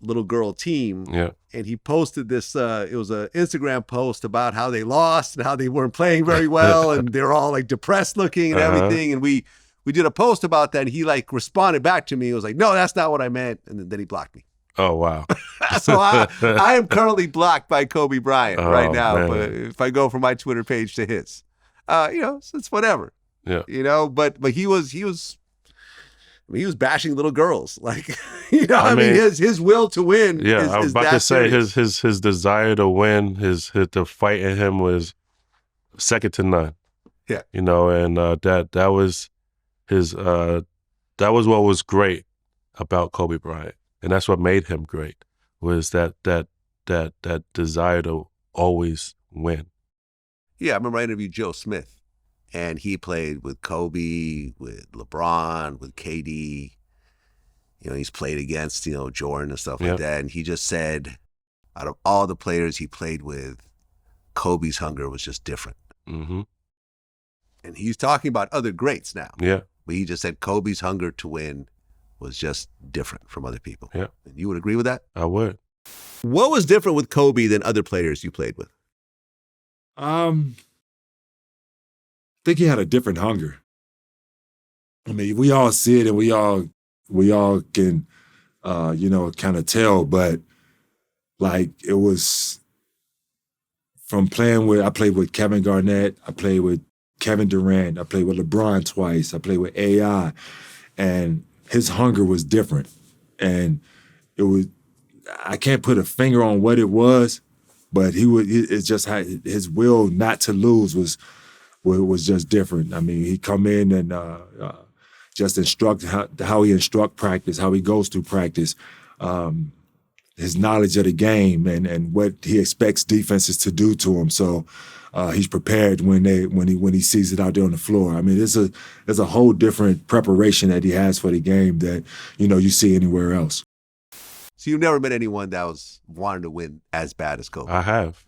little girl team. Yeah. And he posted this, it was an Instagram post about how they lost and how they weren't playing very well and they're all like depressed looking and everything. And we did a post about that and he like responded back to me. He was like, no, that's not what I meant. And then he blocked me. Oh, wow. So I am currently blocked by Kobe Bryant right now. Man. But if I go from my Twitter page to his, so it's whatever. Yeah. But he was bashing little girls, like his will to win. Yeah, is, I was is about that to say serious. his desire to win, the fight in him was second to none. Yeah, and that was his. That was what was great about Kobe Bryant, and that's what made him great. Was that desire to always win. Yeah, I remember I interviewed Joe Smith. And he played with Kobe, with LeBron, with KD. He's played against, Jordan and stuff like that. And he just said, out of all the players he played with, Kobe's hunger was just different. Mm-hmm. And he's talking about other greats now. Yeah. But he just said Kobe's hunger to win was just different from other people. Yeah. And you would agree with that? I would. What was different with Kobe than other players you played with? I think he had a different hunger. I mean, we all see it and we all can, kind of tell, but like it was from I played with Kevin Garnett, I played with Kevin Durant, I played with LeBron twice, I played with AI, and his hunger was different. And I can't put a finger on what it was, but it's just how his will not to lose was just different. I mean, he come in and just instruct how he instruct practice, how he goes through practice, his knowledge of the game and what he expects defenses to do to him. So he's prepared when he sees it out there on the floor. I mean, there's a whole different preparation that he has for the game that you see anywhere else. So you've never met anyone that was wanting to win as bad as Kobe? I have.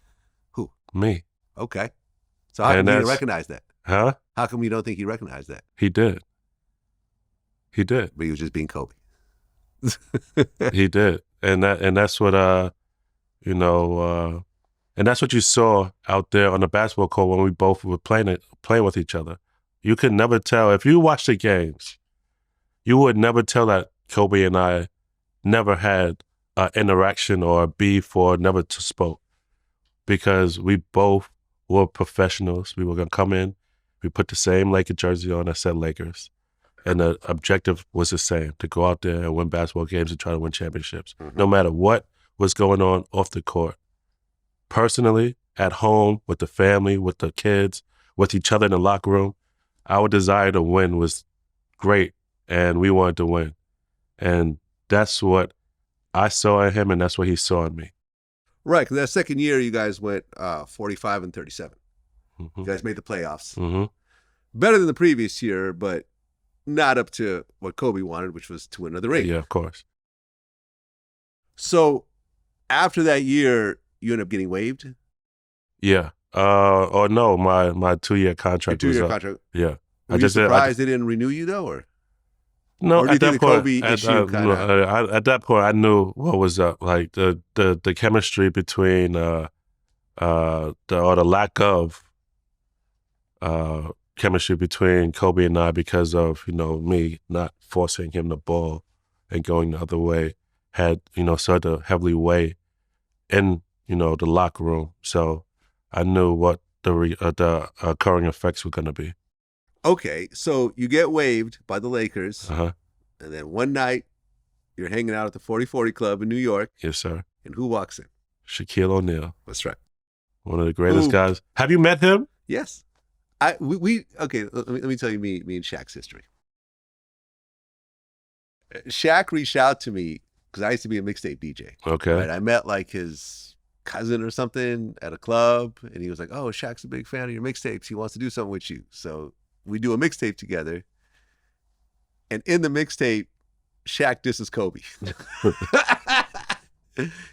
Who? Me. Okay. So how come you didn't recognize that? Huh? How come you don't think he recognized that? He did. But he was just being Kobe. He did. And that's what and that's what you saw out there on the basketball court when we both were playing with each other. You could never tell. If you watch the games, you would never tell that Kobe and I never had an interaction or a beef or never spoke, because we both were professionals. We were going to come in, we put the same Laker jersey on that said Lakers, and the objective was the same, to go out there and win basketball games and try to win championships, no matter what was going on off the court. Personally, at home, with the family, with the kids, with each other in the locker room, our desire to win was great, and we wanted to win. And that's what I saw in him, and that's what he saw in me. Right, because that second year you guys went 45 and 37. Mm-hmm. You guys made the playoffs. Mm-hmm. Better than the previous year, but not up to what Kobe wanted, which was to win another ring. Yeah, of course. So after that year, you end up getting waived? Yeah. Or no, my 2-year contract Your was 2-year up. contract. Yeah. Were you surprised they didn't renew you though, or? No, Or do you at think that the point, Kobe issue at that point, I knew what was up. Like the chemistry between or the lack of chemistry between Kobe and I, because of me not forcing him the ball and going the other way, had started to heavily weigh in the locker room. So I knew what the occurring effects were going to be. Okay, so you get waived by the Lakers, Uh-huh. and then one night you're hanging out at the 4040 Club in New York, Yes, sir. and who walks in? Shaquille O'Neal, That's right. one of the greatest Ooh. guys. Have you met him? Yes. Okay, let me tell you me and Shaq's history. Shaq reached out to me because I used to be a mixtape DJ. Okay. Right? I met like his cousin or something at a club, and he was like, "Oh, Shaq's a big fan of your mixtapes. He wants to do something with you." So we do a mixtape together, and in the mixtape, Shaq disses Kobe.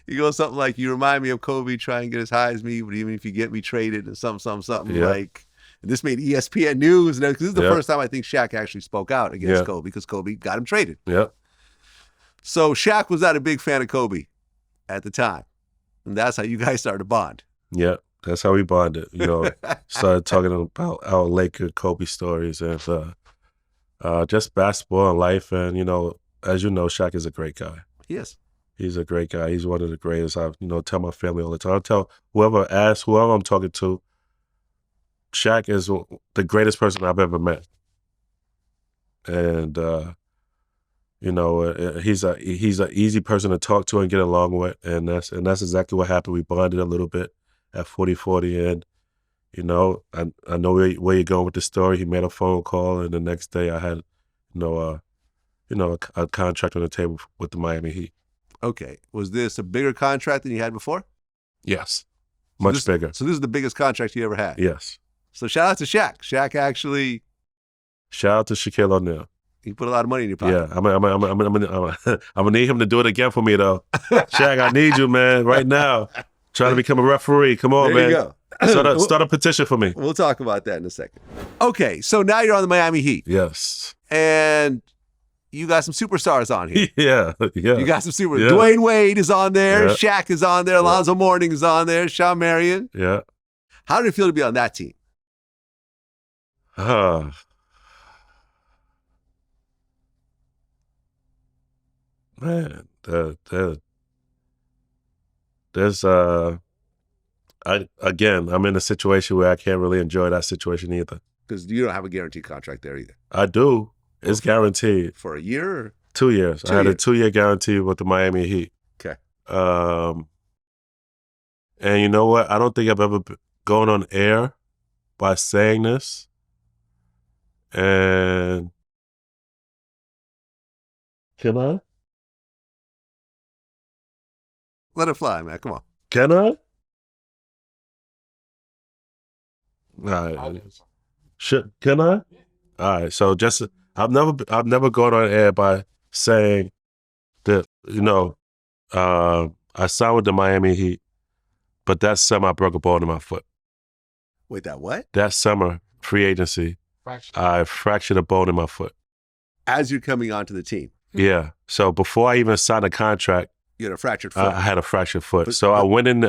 He goes something like, "You remind me of Kobe. Try and get as high as me, but even if you get me traded," and something Yeah. like. And this made ESPN News, and this is the Yeah. first time I think Shaq actually spoke out against Yeah. Kobe, because Kobe got him traded. Yep. So Shaq was not a big fan of Kobe at the time, and that's how you guys started to bond. Yep. That's how we bonded. Started talking about our Laker Kobe stories and just basketball and life. And as you know, Shaq is a great guy. Yes. He's a great guy. He's one of the greatest. I tell my family all the time. I tell whoever I'm talking to, Shaq is the greatest person I've ever met. And he's an easy person to talk to and get along with, and that's exactly what happened. We bonded a little bit at 4040, and I know where you're going with the story. He made a phone call, and the next day I had a contract on the table with the Miami Heat. Okay. Was this a bigger contract than you had before? Yes. So Much bigger. So this is the biggest contract you ever had? Yes. So shout out to Shaq. Shaq actually, Shout out to Shaquille O'Neal. he put a lot of money in your pocket. Yeah, I'm gonna need him to do it again for me though. Shaq, I need you, man, right now. Trying to become a referee. Come on, There you man. go. Start a petition for me. We'll talk about that in a second. Okay, so now you're on the Miami Heat, Yes. and you got some superstars on here. Yeah. You got some super. Yeah. Dwayne Wade is on there. Yeah. Shaq is on there. Alonzo Mourning is on there. Sean Marion. Yeah. How did it feel to be on that team? Man, there's I'm in a situation where I can't really enjoy that situation either. Because you don't have a guaranteed contract there either. I do. It's guaranteed. For a year? Or? 2 years. I had a 2-year guarantee with the Miami Heat. Okay. And you know what? I don't think I've ever gone on air by saying this. And can I? Let it fly, man. Come on. Can I? All right. Can I? All right. So just I've never gone on air by saying that I signed with the Miami Heat, but that summer I broke a bone in my foot. Wait, that what? That summer, free agency, I fractured a bone in my foot. As you're coming onto the team, Yeah. So before I even signed a contract, you had a fractured foot. I had a fractured foot. But- So I went in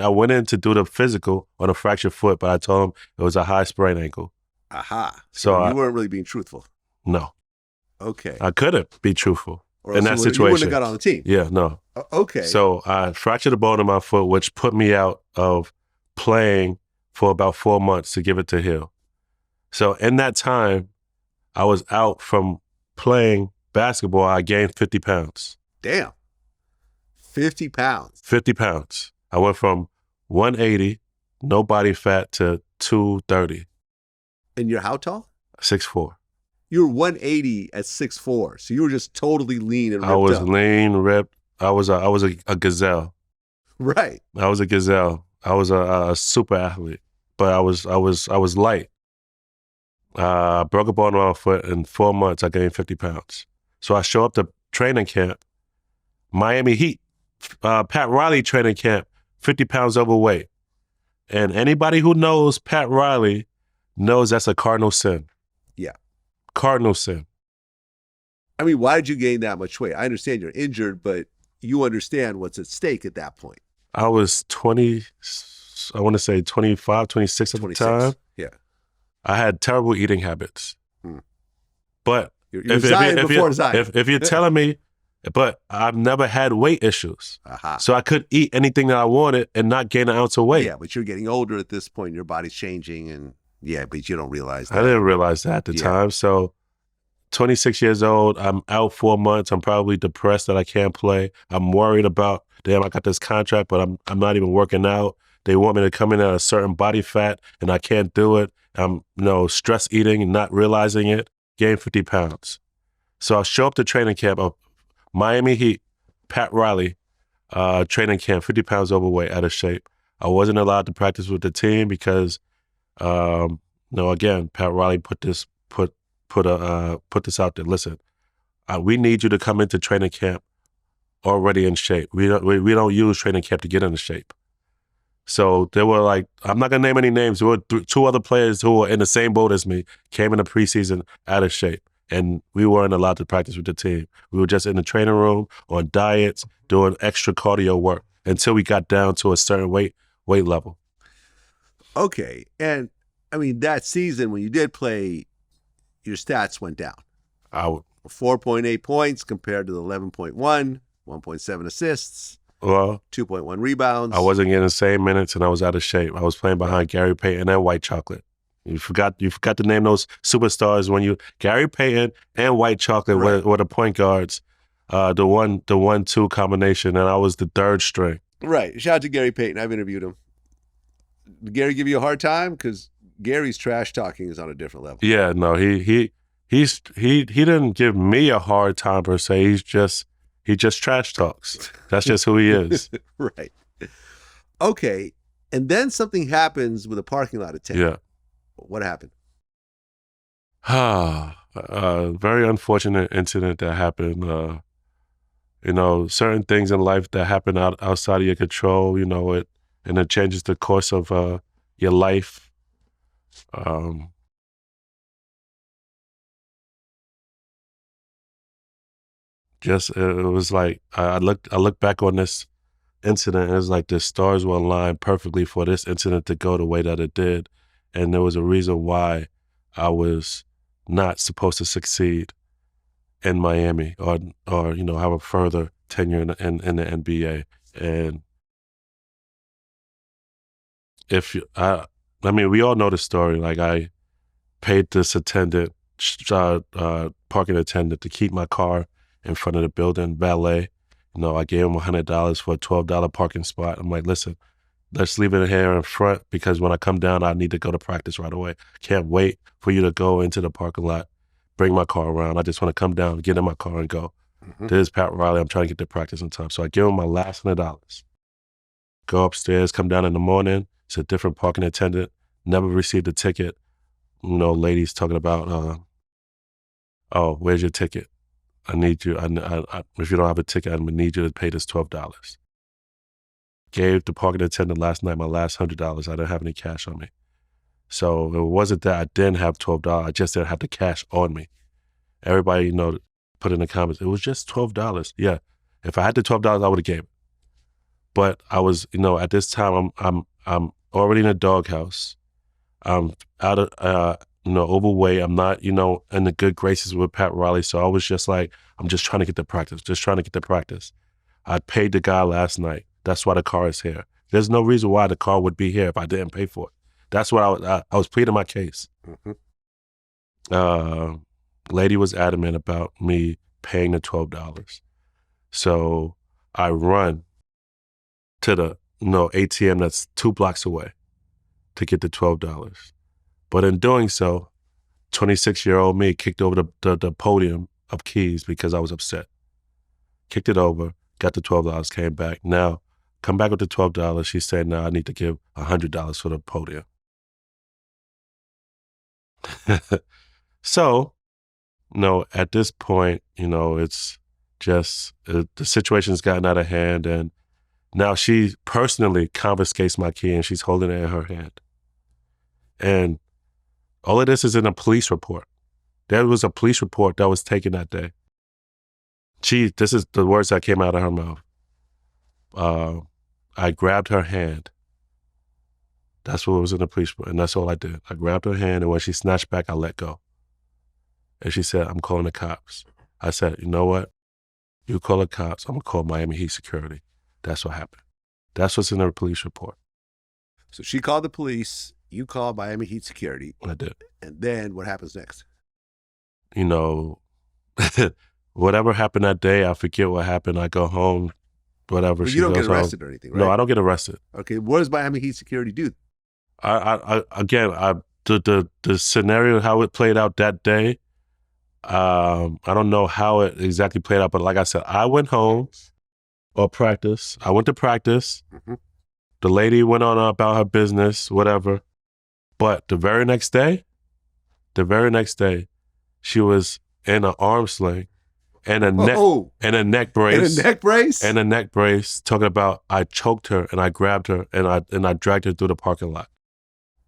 to do the physical on a fractured foot, but I told him it was a high sprained ankle. Aha. So you I- weren't really being truthful. No, Okay. I couldn't be truthful Or in else that you wouldn't situation. have got on the team. Yeah, no. Okay. So I fractured a bone in my foot, which put me out of playing for about 4 months to give it to heal. So in that time, I was out from playing basketball. I gained 50 pounds. Damn. 50 pounds. 50 pounds. I went from 180, no body fat, to 230, And you're how tall? 6'4". You were 180 at 6'4". So you were just totally lean and ripped I was up. lean, ripped. I was a gazelle. Right. I was a gazelle. I was a super athlete, but I was light. Broke a bone in my foot. In 4 months, I gained 50 pounds. So I show up to training camp, Miami Heat, Pat Riley training camp, 50 pounds overweight. And anybody who knows Pat Riley knows that's a cardinal sin. Yeah. Cardinal sin. I mean, why did you gain that much weight? I understand you're injured, but you understand what's at stake at that point. I was 20, I want to say 25, 26 at the time. Yeah. I had terrible eating habits. But You're Zion before Zion. if you're telling me, but I've never had weight issues. So I could eat anything that I wanted and not gain an ounce of weight. Yeah, but you're getting older at this point. Your body's changing. And yeah, but you don't realize that. I didn't realize that at the time. So 26 years old, I'm out 4 months. I'm probably depressed that I can't play. I'm worried about, damn, I got this contract, but I'm not even working out. They want me to come in at a certain body fat and I can't do it. I'm stress eating and not realizing it. Gain 50 pounds. So I show up to training camp of Miami Heat, Pat Riley, training camp, 50 pounds overweight, out of shape. I wasn't allowed to practice with the team because, again, Pat Riley put this out there. Listen, we need you to come into training camp already in shape. We don't use training camp to get into shape. So there were like, I'm not gonna name any names. There were two other players who were in the same boat as me, came in the preseason out of shape, and we weren't allowed to practice with the team. We were just in the training room on diets, doing extra cardio work until we got down to a certain weight level. Okay, and I mean that season when you did play, your stats went down. 4.8 points compared to the 11.1, 1.7 assists. Well, 2.1 rebounds. I wasn't getting the same minutes, and I was out of shape. I was playing behind Gary Payton and White Chocolate. You forgot to name those superstars when Gary Payton and White Chocolate were the point guards, the 1-2 combination, and I was the third string. Right. Shout out to Gary Payton. I've interviewed him. Did Gary give you a hard time? Because Gary's trash talking is on a different level. Yeah, no, he didn't give me a hard time per se. He just trash talks. That's just who he is. Right. Okay. And then something happens with a parking lot attendant. Yeah. What happened? Very unfortunate incident that happened. Certain things in life that happen outside of your control, and it changes the course of your life. It was like I look back on this incident, and it's like the stars were aligned perfectly for this incident to go the way that it did, and there was a reason why I was not supposed to succeed in Miami or have a further tenure in the NBA. And we all know the story. Like, I paid this attendant, parking attendant, to keep my car in front of the building, valet. I gave him $100 for a $12 parking spot. I'm like, listen, let's leave it here in front because when I come down, I need to go to practice right away. Can't wait for you to go into the parking lot, bring my car around. I just want to come down, get in my car and go. This is Pat Riley. I'm trying to get to practice on time. So I give him my last $100. Go upstairs, come down in the morning. It's a different parking attendant. Never received a ticket. Ladies talking about, oh, where's your ticket? I need you. If you don't have a ticket, I'm going to need you to pay this $12. Gave the parking attendant last night my last $100. I didn't have any cash on me. So it wasn't that I didn't have $12. I just didn't have the cash on me. Everybody, put in the comments, it was just $12. Yeah. If I had the $12, I would have gave it. But I was, at this time, I'm already in a doghouse. I'm out of, overweight. I'm not, in the good graces with Pat Riley. So I was just like, I'm just trying to get the practice. I paid the guy last night. That's why the car is here. There's no reason why the car would be here if I didn't pay for it. That's what I was pleading my case. Lady was adamant about me paying the $12. So I run to the ATM that's 2 blocks away to get the $12. But in doing so, 26-year-old me kicked over the podium of keys because I was upset. Kicked it over, got the $12, came back. Now, come back with the $12. She said, now I need to give $100 for the podium. So, at this point, it's just the situation's gotten out of hand, and now she personally confiscates my key and she's holding it in her hand. And all of this is in a police report. There was a police report that was taken that day. This is the words that came out of her mouth. I grabbed her hand. That's what was in the police report, and that's all I did. I grabbed her hand, and when she snatched back, I let go. And she said, I'm calling the cops. I said, you know what? You call the cops, I'm going to call Miami Heat security. That's what happened. That's what's in the police report. So she called the police. You called Miami Heat security. I did. And then what happens next? Whatever happened that day, I forget what happened. I go home, whatever. But you don't get arrested or anything, right? No, I don't get arrested. Okay, what does Miami Heat security do? The scenario, how it played out that day, I don't know how it exactly played out, but like I said, I went home or practice. I went to practice. Mm-hmm. The lady went on about her business, whatever. But the very next day, she was in an arm sling and a neck brace. And a neck brace? And a neck brace, talking about I choked her and I grabbed her and I dragged her through the parking lot.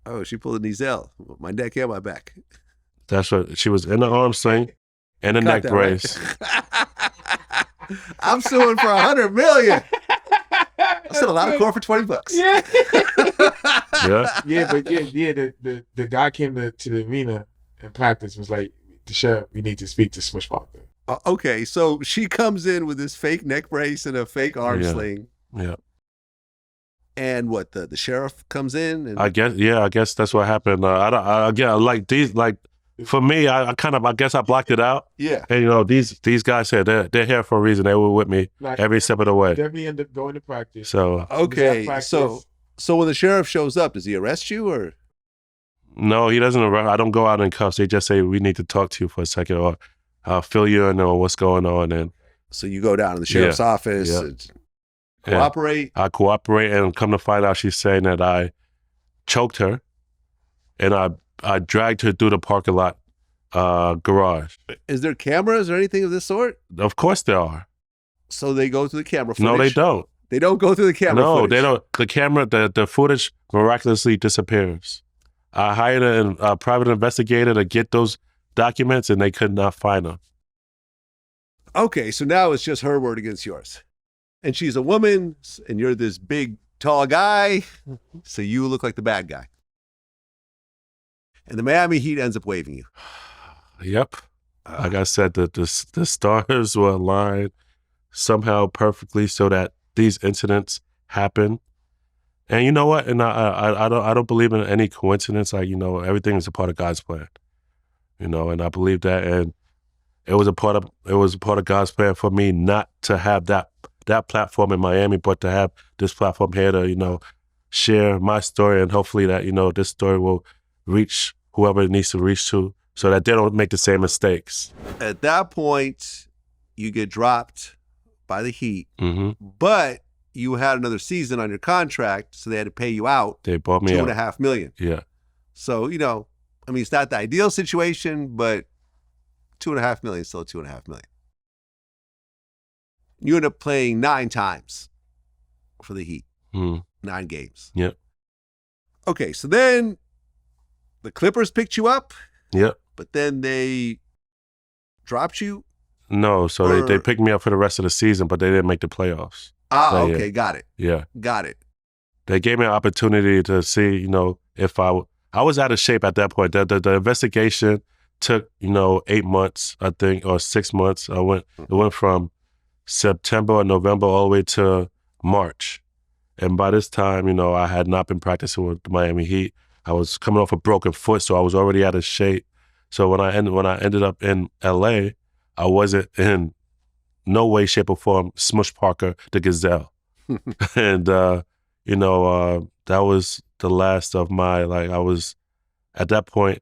Oh, she pulled a Nizel. My neck and my back. That's what she was in the arm sling and a neck brace. Right? I'm suing for $100 million. I said a lot of court for $20. Yeah. Yeah. But the guy came to the arena and practice was like, the sheriff, we need to speak to Smush Parker. Okay, so she comes in with this fake neck brace and a fake arm sling. Yeah. And what, the sheriff comes in? And... I guess that's what happened. For me, I guess I blocked it out. Yeah. And these guys said they're here for a reason. They were with me every step of the way. Definitely end up going to practice. So okay, so when the sheriff shows up, does he arrest you or? No, he doesn't arrest. I don't go out in cuffs. They just say we need to talk to you for a second, or I'll fill you in on what's going on. And so you go down to the sheriff's office. And cooperate. I cooperate, and come to find out, she's saying that I choked her, and I dragged her through the parking lot garage. Is there cameras or anything of this sort? Of course there are. So they go through the camera footage? No, they don't. They don't go through the camera footage? No, they don't. The camera, the footage miraculously disappears. I hired a private investigator to get those documents, and they could not find them. Okay, so now it's just her word against yours. And she's a woman, and you're this big, tall guy, so you look like the bad guy. And the Miami Heat ends up waiving you. Yep. Like I said, the stars were aligned somehow perfectly so that these incidents happen. And you know what? And I don't believe in any coincidence. Everything is a part of God's plan. And I believe that. And it was a part of God's plan for me not to have that platform in Miami, but to have this platform here to, share my story, and hopefully that, this story will reach whoever it needs to reach to, so that they don't make the same mistakes. At that point, you get dropped by the Heat, but you had another season on your contract, so they had to pay you out. They bought me out. $2.5 million. Yeah. So, it's not the ideal situation, but $2.5 million is still $2.5 million. You end up playing 9 times for the Heat. 9 games. Yep. Okay, so then the Clippers picked you up. Yep. But then they dropped you? No, so they picked me up for the rest of the season, but they didn't make the playoffs. Okay, got it. Yeah. Got it. They gave me an opportunity to see, if I was out of shape at that point. The investigation took, 8 months, I think, or 6 months. It went from September or November all the way to March. And by this time, I had not been practicing with the Miami Heat. I was coming off a broken foot, so I was already out of shape. So when I ended up in LA, I wasn't in no way, shape, or form Smush Parker, the Gazelle. And, that was the last of my, I was at that point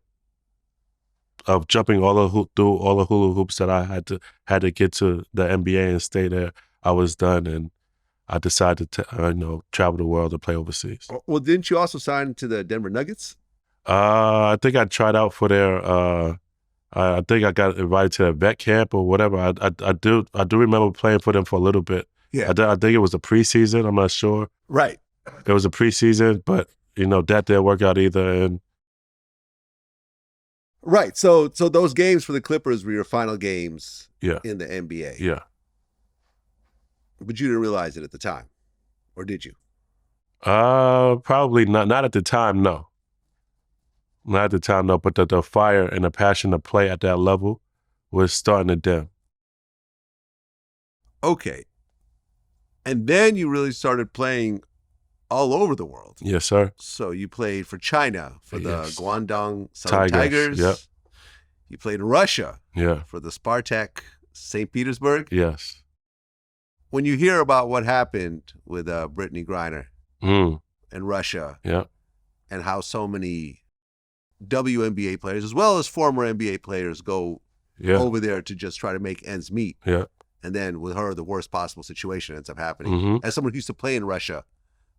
of jumping through all the hula hoops that I had to get to the NBA and stay there. I was done, and I decided to travel the world to play overseas. Well, didn't you also sign to the Denver Nuggets? I think I tried out for their. I think I got invited to a vet camp or whatever. I do remember playing for them for a little bit. Yeah. I think it was a preseason. I'm not sure. Right. It was a preseason, but that didn't work out either. And Right. So those games for the Clippers were your final games yeah, in the NBA. yeah. But you didn't realize it at the time. Or did you? Probably not. Not at the time, no. Not at the time, no. But the fire and the passion to play at that level was starting to dim. Okay. And then you really started playing all over the world. Yes, sir. So you played for China, for the Yes. Guangdong Southern Tigers, Tigers. yep. You played in Russia Yeah. for the Spartak St. Petersburg. Yes. When you hear about what happened with Brittany Griner Mm. in Russia Yeah. and how so many WNBA players, as well as former NBA players, go Yeah. over there to just try to make ends meet. Yeah. And then with her, the worst possible situation ends up happening. Mm-hmm. As someone who used to play in Russia,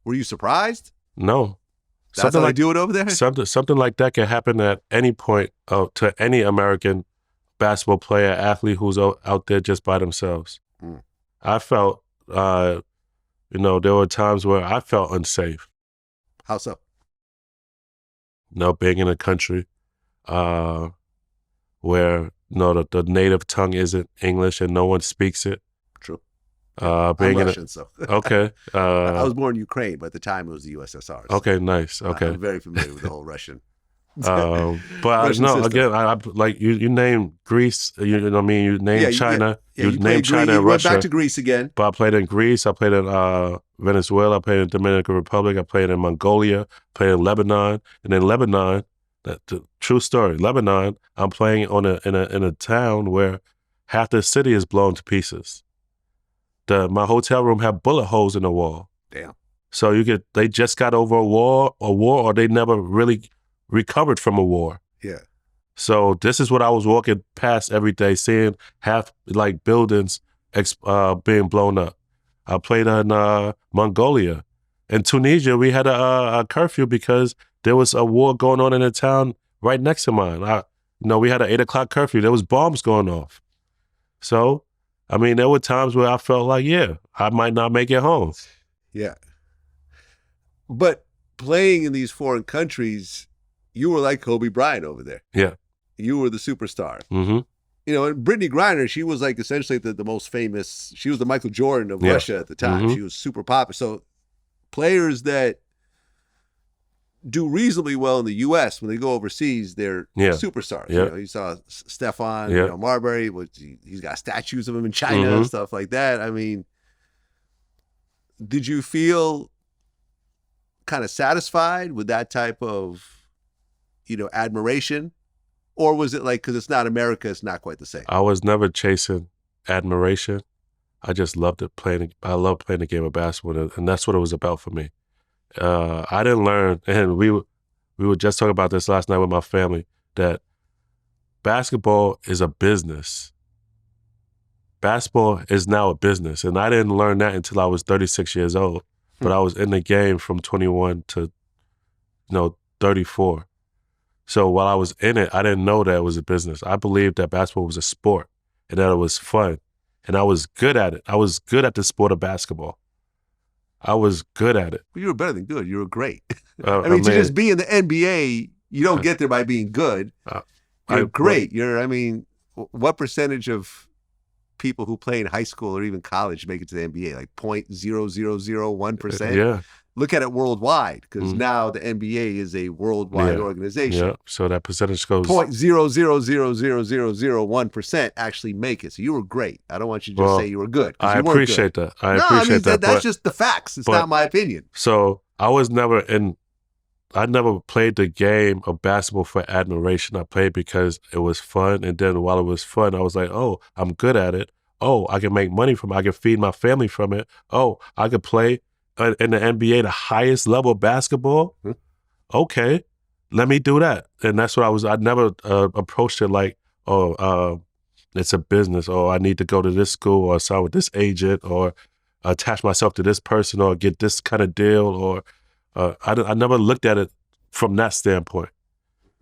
were you surprised? No. That's how they do it over there? Something like that can happen at any point to any American basketball player, athlete who's out there just by themselves. Mm. I felt, there were times where I felt unsafe. How so? Being in a country where the native tongue isn't English and no one speaks it. True. Being I'm in Russian, so. okay. I was born in Ukraine, but at the time it was the USSR. So Okay, nice. Okay. I'm very familiar with the whole Russian. But Russian system. again, I like you named Greece. You know what I mean? You named China. Yeah, you played named China Greece. and You went Russia. back to Greece again. But I played in Greece. I played in Venezuela. I played in Dominican Republic. I played in Mongolia. Played in Lebanon. And in Lebanon, the true story. Lebanon. I'm playing in a town where half the city is blown to pieces. My hotel room had bullet holes in the wall. Damn. So they just got over a war, or they never really recovered from a war. Yeah. So this is what I was walking past every day, seeing half like buildings being blown up. I played in Mongolia. In Tunisia, we had a curfew because there was a war going on in a town right next to mine. We had an 8 o'clock curfew. There was bombs going off. So, I mean, there were times where I felt like, I might not make it home. Yeah. But playing in these foreign countries, you were like Kobe Bryant over there. Yeah. You were the superstar. Mm-hmm. And Brittany Griner, she was like essentially the most famous. She was the Michael Jordan of Russia at the time. Mm-hmm. She was super popular. So players that do reasonably well in the U.S., when they go overseas, they're superstars. Yeah. You saw Stephon Marbury. He's got statues of him in China and stuff like that. I mean, did you feel kind of satisfied with that type of, admiration? Or was it like, because it's not America, it's not quite the same? I was never chasing admiration. I just loved it I love playing the game of basketball, and that's what it was about for me. I didn't learn, and we were just talking about this last night with my family, that basketball is a business. Basketball is now a business, and I didn't learn that until I was 36 years old. But I was in the game from 21 to 34. So while I was in it, I didn't know that it was a business. I believed that basketball was a sport and that it was fun. And I was good at it. I was good at the sport of basketball. I was good at it. Well, you were better than good. You were great. To just be in the NBA, you don't get there by being good. You're great. What percentage of people who play in high school or even college make it to the NBA? Like 0.0001%? Yeah. Look at it worldwide, because now the NBA is a worldwide organization. Yeah. So that percentage goes 0.0000001% actually make it. So you were great. I don't want you to just say you were good. I appreciate that. That's just the facts. It's not my opinion. So I never played the game of basketball for admiration. I played because it was fun. And then while it was fun, I was like, oh, I'm good at it. Oh, I can make money from it. I can feed my family from it. Oh, I could play in the NBA, the highest level of basketball. Okay, let me do that. And that's what I never approached it like, it's a business, or I need to go to this school or sign with this agent or attach myself to this person or get this kind of deal, or I never looked at it from that standpoint.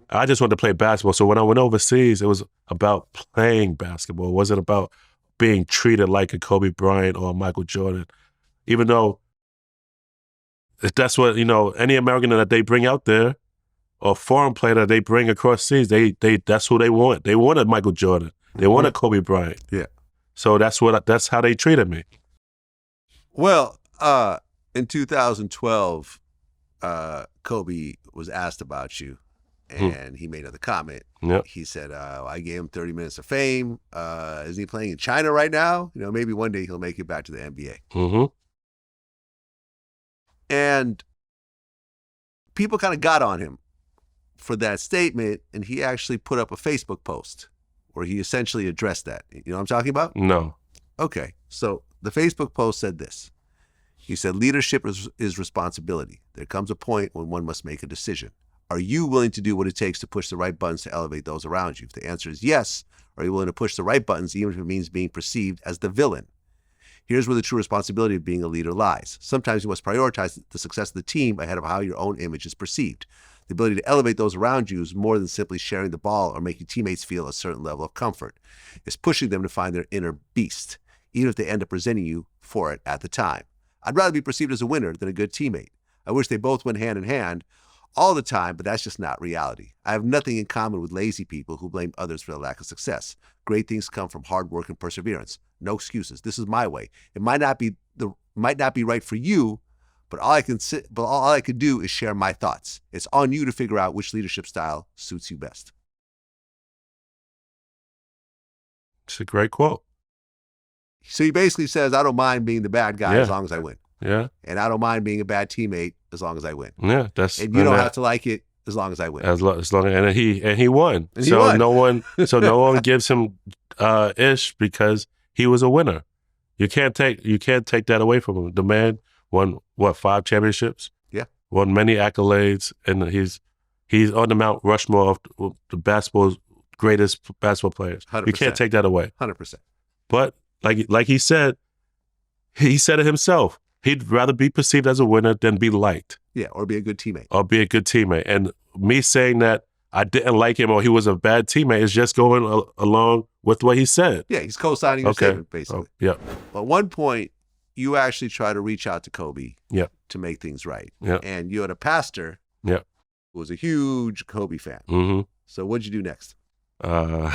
I just wanted to play basketball. So when I went overseas, it was about playing basketball. It wasn't about being treated like a Kobe Bryant or a Michael Jordan. Even though that's what, any American that they bring out there or foreign player that they bring across seas, that's who they want. They wanted Michael Jordan. They wanted Kobe Bryant. Yeah. So that's how they treated me. Well, in 2012, Kobe was asked about you, and he made another comment. Yep. He said, I gave him 30 minutes of fame. Isn't he playing in China right now? Maybe one day he'll make it back to the NBA. Mm-hmm. And people kind of got on him for that statement, and he actually put up a Facebook post where he essentially addressed that. You know what I'm talking about? No. Okay. So the Facebook post said this. He said, leadership is responsibility. There comes a point when one must make a decision. Are you willing to do what it takes to push the right buttons to elevate those around you? If the answer is yes, are you willing to push the right buttons even if it means being perceived as the villain? Here's where the true responsibility of being a leader lies. Sometimes you must prioritize the success of the team ahead of how your own image is perceived. The ability to elevate those around you is more than simply sharing the ball or making teammates feel a certain level of comfort. It's pushing them to find their inner beast, even if they end up resenting you for it at the time. I'd rather be perceived as a winner than a good teammate. I wish they both went hand in hand all the time, but that's just not reality. I have nothing in common with lazy people who blame others for their lack of success. Great things come from hard work and perseverance. No excuses. This is my way. It might not be right for you, but all I can do is share my thoughts. It's on you to figure out which leadership style suits you best. It's a great quote. So he basically says, I don't mind being the bad guy as long as I win. Yeah. And I don't mind being a bad teammate as long as I win. Yeah, and you don't have to like it as long as I win. As long and he won. And he won. No one gives him ish because he was a winner. You can't take that away from him. The man won 5 championships? Yeah. Won many accolades, and he's on the Mount Rushmore of the basketball's greatest basketball players. 100%. You can't take that away. 100%. But like he said it himself. He'd rather be perceived as a winner than be liked. Yeah, or be a good teammate. And me saying that I didn't like him or he was a bad teammate is just going along with what he said. Yeah, he's co-signing your statement, basically. Yeah. But at one point, you actually try to reach out to Kobe to make things right. Yeah. And you had a pastor who was a huge Kobe fan. Mm-hmm. So what'd you do next? God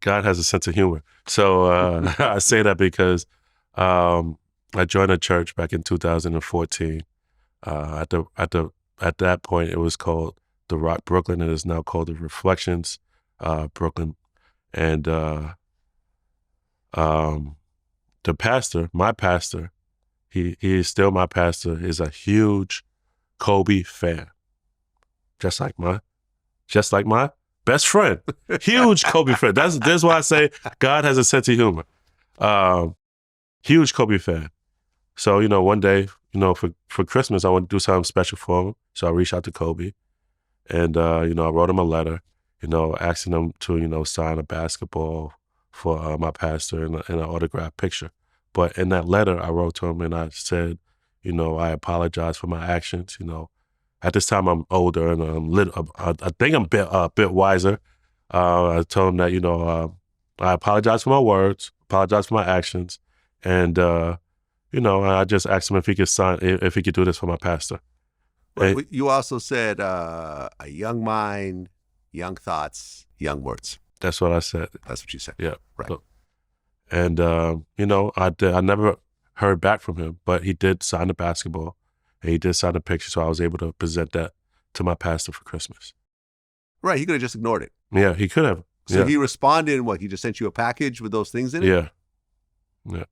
has a sense of humor. So I say that because I joined a church back in 2014. At that point, it was called The Rock Brooklyn. It is now called The Reflections Brooklyn. And the pastor, my pastor, he is still my pastor, is a huge Kobe fan, just like my best friend, huge Kobe fan. That's why I say God has a sense of humor. Huge Kobe fan. So, one day, for Christmas, I want to do something special for him. So I reached out to Kobe and, I wrote him a letter, asking him to, sign a basketball for my pastor and an autographed picture. But in that letter, I wrote to him and I said, I apologize for my actions. At this time, I'm older and I think I'm a bit wiser. I told him that, I apologize for my words, apologize for my actions. And, I just asked him if he could do this for my pastor. Right. You also said a young mind, young thoughts, young words. That's what I said. That's what you said. Yeah. Right. And, I never heard back from him, but he did sign the basketball and he did sign the picture. So I was able to present that to my pastor for Christmas. Right. He could have just ignored it. Yeah, he could have. So he responded and he just sent you a package with those things in it? Yeah. Yeah.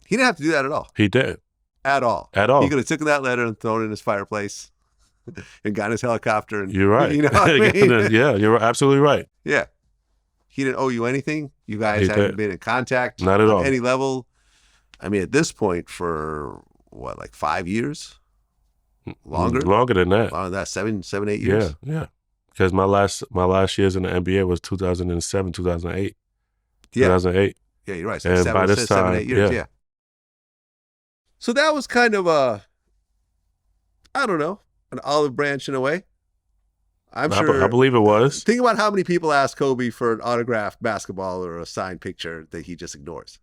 He didn't have to do that at all. He did. At all. He could have taken that letter and thrown it in his fireplace and got in his helicopter. And, you're right. You know what I mean? Yeah, you're absolutely right. Yeah. He didn't owe you anything. You guys haven't been in contact. Not at all. On any level. I mean, at this point for 5 years? Longer? Longer than that. Longer than that, 7, 8 years? Yeah. Because my last years in the NBA was 2007, 2008. Yeah. 2008. Yeah, you're right. So and by this time, 7, 8 years, yeah. So that was kind of I don't know, an olive branch in a way. I'm sure. I believe it was. Think about how many people ask Kobe for an autographed basketball or a signed picture that he just ignores.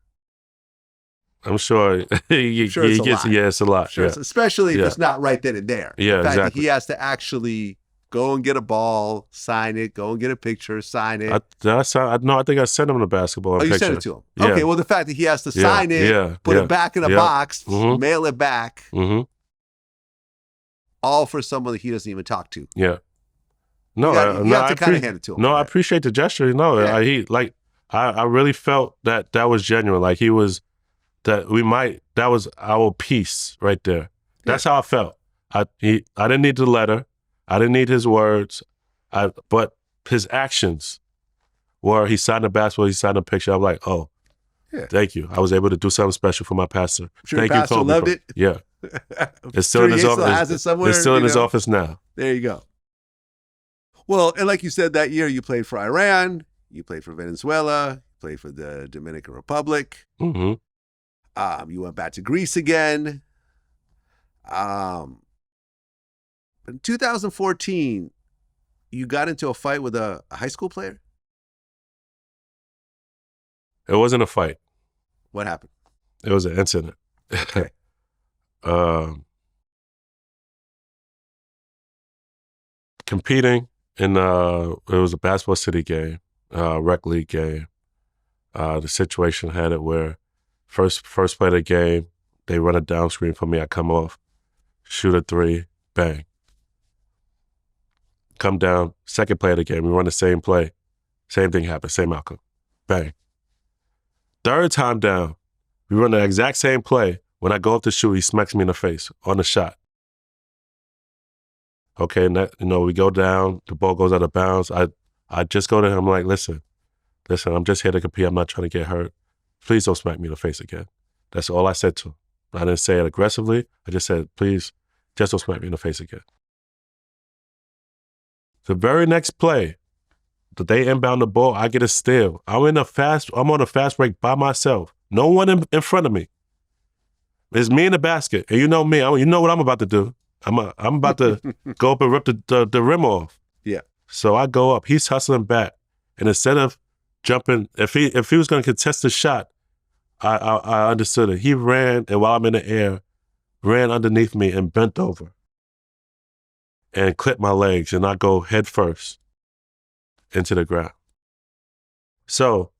I'm sure he sure it's a gets. lot. Yeah, it's a lot. Sure, Yeah. especially if Yeah. it's not right then and there. Yeah, the fact exactly. that he has to actually go and get a ball, sign it, go and get a picture, sign it. I think I sent him the basketball. Oh, you picture. sent it to him. Yeah. Okay, well, the fact that he has to Yeah, sign it, yeah, put yeah, it back in a yeah. box, Mhm. mail it back, Mm-hmm. all for someone that he doesn't even talk to. Yeah. No, You have to kind of hand it to him. No, for I that. appreciate the gesture. No, Yeah. I really felt that was genuine. Like he was, that was our piece right there. That's how I felt. I didn't need the letter. I didn't need his words. But his actions were, he signed a basketball, he signed a picture. I'm like, oh, Yeah. thank you. I was able to do something special for my pastor. I'm sure Thank your pastor you, Kobe. loved it. Yeah. It's still Sure in his he still has office. it somewhere, It's still in you his know? office now. There you go. Well, and like you said, that year you played for Iran, you played for Venezuela, you played for the Dominican Republic. Mm-hmm. You went back to Greece again. In 2014, you got into a fight with a high school player. It wasn't a fight. What happened? It was an incident. Okay. Competing in it was a basketball city game, rec league game. The situation had it where first play of the game, they run a down screen for me. I come off, shoot a three, bang. Come down, second play of the game, we run the same play. Same thing happened, same outcome. Bang. Third time down, we run the exact same play. When I go up to shoot, he smacks me in the face on the shot. Okay, and that, we go down, the ball goes out of bounds. I just go to him, I'm like, listen, I'm just here to compete. I'm not trying to get hurt. Please don't smack me in the face again. That's all I said to him. I didn't say it aggressively. I just said, please, just don't smack me in the face again. The very next play, they inbound the ball, I get a steal. I'm on a fast break by myself. No one in front of me. It's me in the basket. And you know me, you know what I'm about to do. I'm about to go up and rip the rim off. Yeah. So I go up. He's hustling back. And instead of jumping, if he was going to contest the shot, I understood it. He ran, and while I'm in the air, ran underneath me and bent over and clipped my legs, and I go head first into the ground. So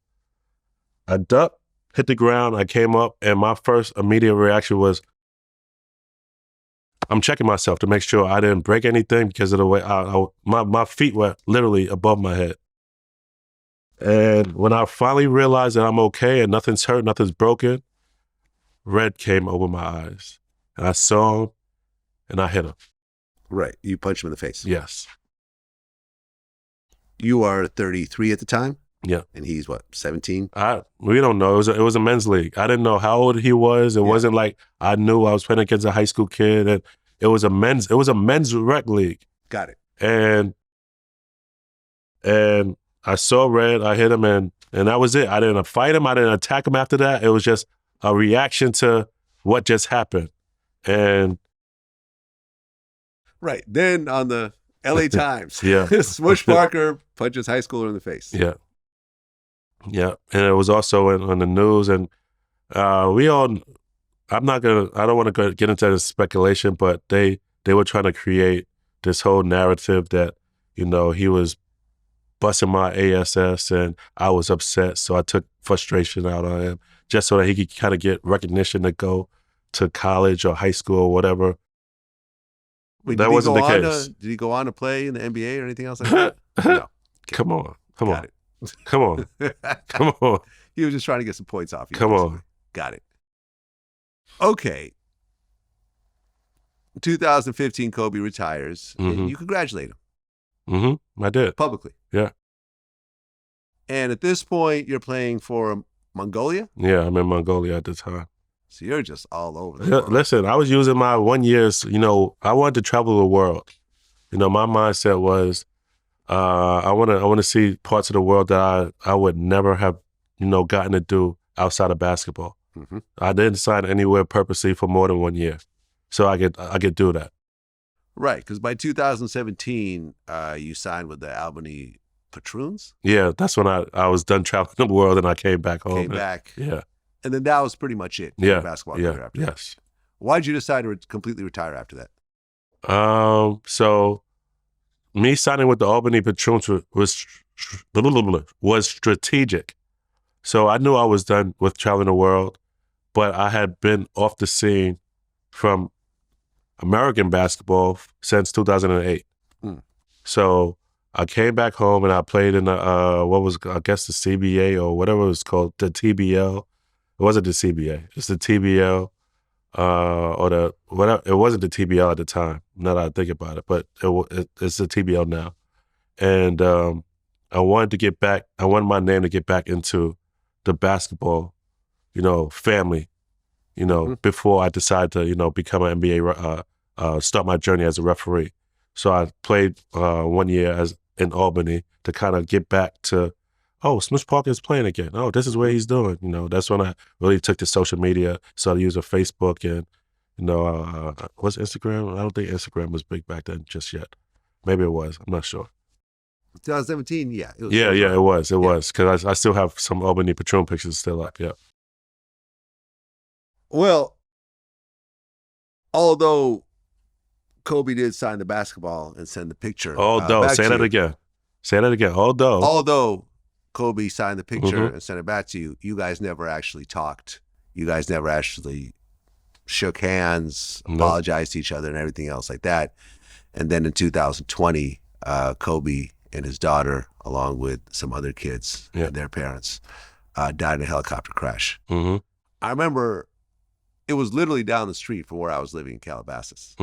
I ducked, hit the ground, I came up, and my first immediate reaction was, I'm checking myself to make sure I didn't break anything because of the way my feet were literally above my head. And when I finally realized that I'm okay and nothing's hurt, nothing's broken, red came over my eyes. And I saw him, and I hit him. Right. You punched him in the face. Yes. You are 33 at the time? Yeah. And he's what, 17? We don't know. It was a men's league. I didn't know how old he was. It wasn't like I knew I was playing against a high school kid. And it was a men's rec league. Got it. And I saw red, I hit him, and that was it. I didn't fight him, I didn't attack him after that. It was just a reaction to what just happened. And right. Then on the LA Times, Yeah. Smush Parker punches high schooler in the face. Yeah. Yeah. And it was also on the news, and I don't want to get into the speculation, but they were trying to create this whole narrative that, he was busting my ASS and I was upset. So I took frustration out on him just so that he could kind of get recognition to go to college or high school or whatever. Wait, That wasn't the case. Did he go on to play in the NBA or anything else like that? No. Come on. Got it. Come on. Come on. He was just trying to get some points off you. Come basically. on. Got it. Okay. 2015, Kobe retires. Mhm. And you congratulate him Mm-hmm. I did. publicly. Yeah. And at this point, you're playing for Mongolia. Yeah, I'm in Mongolia at the time. So you're just all over the Yeah, world. listen, I was using my 1 year's, I wanted to travel the world. My mindset was, I want to see parts of the world that I would never have, gotten to do outside of basketball. Mhm. I didn't sign anywhere purposely for more than 1 year. So I could do that. Right, because by 2017, you signed with the Albany Patroons. Yeah, that's when I was done traveling the world and I came back home. Came back. Yeah. And then that was pretty much it. For Yeah. your basketball career after that. Yes. Why'd you decide to completely retire after that? So me signing with the Albany Patroons was strategic. So I knew I was done with traveling the world, but I had been off the scene from American basketball since 2008. So I came back home and I played in what was, I guess, the CBA or whatever it was called, the TBL. It wasn't the CBA. It's the TBL or the whatever. It wasn't the TBL at the time. Now that I think about it, but it's the TBL now. And I wanted to get back. I wanted my name to get back into the basketball, family. Before I decided to, become an NBA, start my journey as a referee. So I played 1 year in Albany to kind of get back to, Smush Parker is playing again. Oh, this is what he's doing. That's when I really took to social media, started using Facebook and, what's Instagram? I don't think Instagram was big back then just yet. Maybe it was. I'm not sure. 2017, yeah. It was It was. Because I still have some Albany Patron pictures still up, yeah. Well, although Kobe did sign the basketball and send the picture. Say that again. Although Kobe signed the picture and sent it back to you, you guys never actually talked. You guys never actually shook hands, apologized to each other and everything else like that. And then in 2020, Kobe and his daughter, along with some other kids and their parents, died in a helicopter crash. I remember it was literally down the street from where I was living in Calabasas.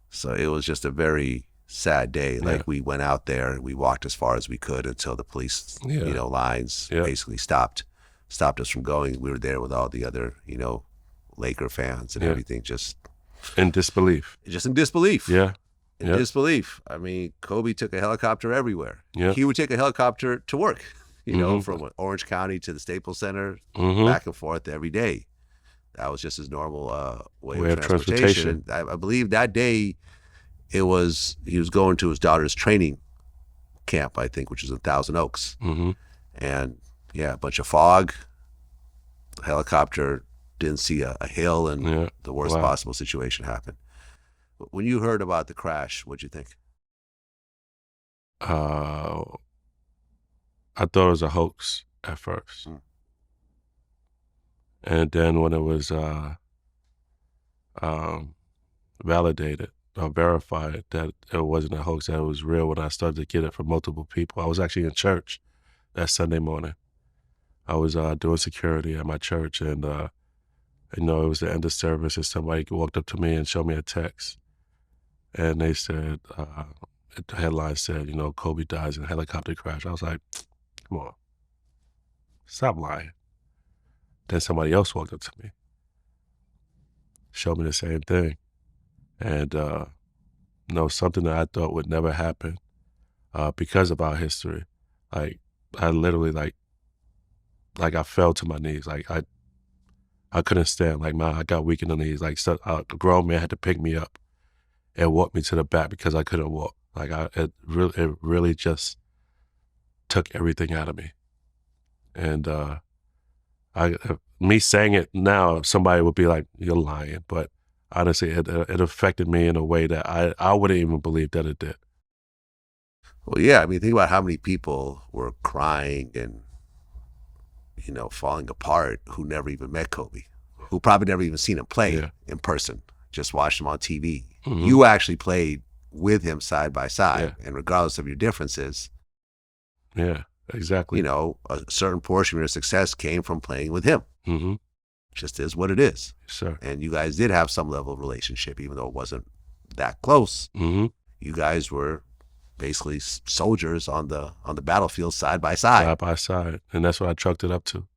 So it was just a very sad day. Like we went out there and we walked as far as we could until the police, lines basically stopped us from going. We were there with all the other, Laker fans and everything, just in disbelief. Just in disbelief. Yeah. In disbelief. I mean, Kobe took a helicopter everywhere. Yeah. He would take a helicopter to work, from Orange County to the Staples Center, back and forth every day. That was just his normal way of transportation. I believe that day he was going to his daughter's training camp, I think, which was in Thousand Oaks. And a bunch of fog. The helicopter didn't see a hill, and the worst possible situation happened. When you heard about the crash, what'd you think? I thought it was a hoax at first. And then when it was validated or verified that it wasn't a hoax, that it was real, when I started to get it from multiple people. I was actually in church that Sunday morning. I was doing security at my church, and it was the end of service, and somebody walked up to me and showed me a text. And they said, the headline said, Kobe dies in a helicopter crash. I was like, come on, stop lying. Then somebody else walked up to me, showed me the same thing. And, something that I thought would never happen because of our history. Like, I literally, like I fell to my knees. Like, I couldn't stand. Like, I got weak in the knees. Like, so, a grown man had to pick me up and walk me to the back because I couldn't walk. Like, it really just took everything out of me. And, me saying it now, somebody would be like, you're lying. But honestly, it affected me in a way that I wouldn't even believe that it did. Well, yeah. I mean, think about how many people were crying and, falling apart who never even met Kobe, who probably never even seen him play in person, just watched him on TV. You actually played with him side by side. And regardless of your differences. Yeah. Exactly. A certain portion of your success came from playing with him. Just is what it is. Yes, sir. And you guys did have some level of relationship, even though it wasn't that close. You guys were basically soldiers on the battlefield side by side. Side by side. And that's what I chalked it up to.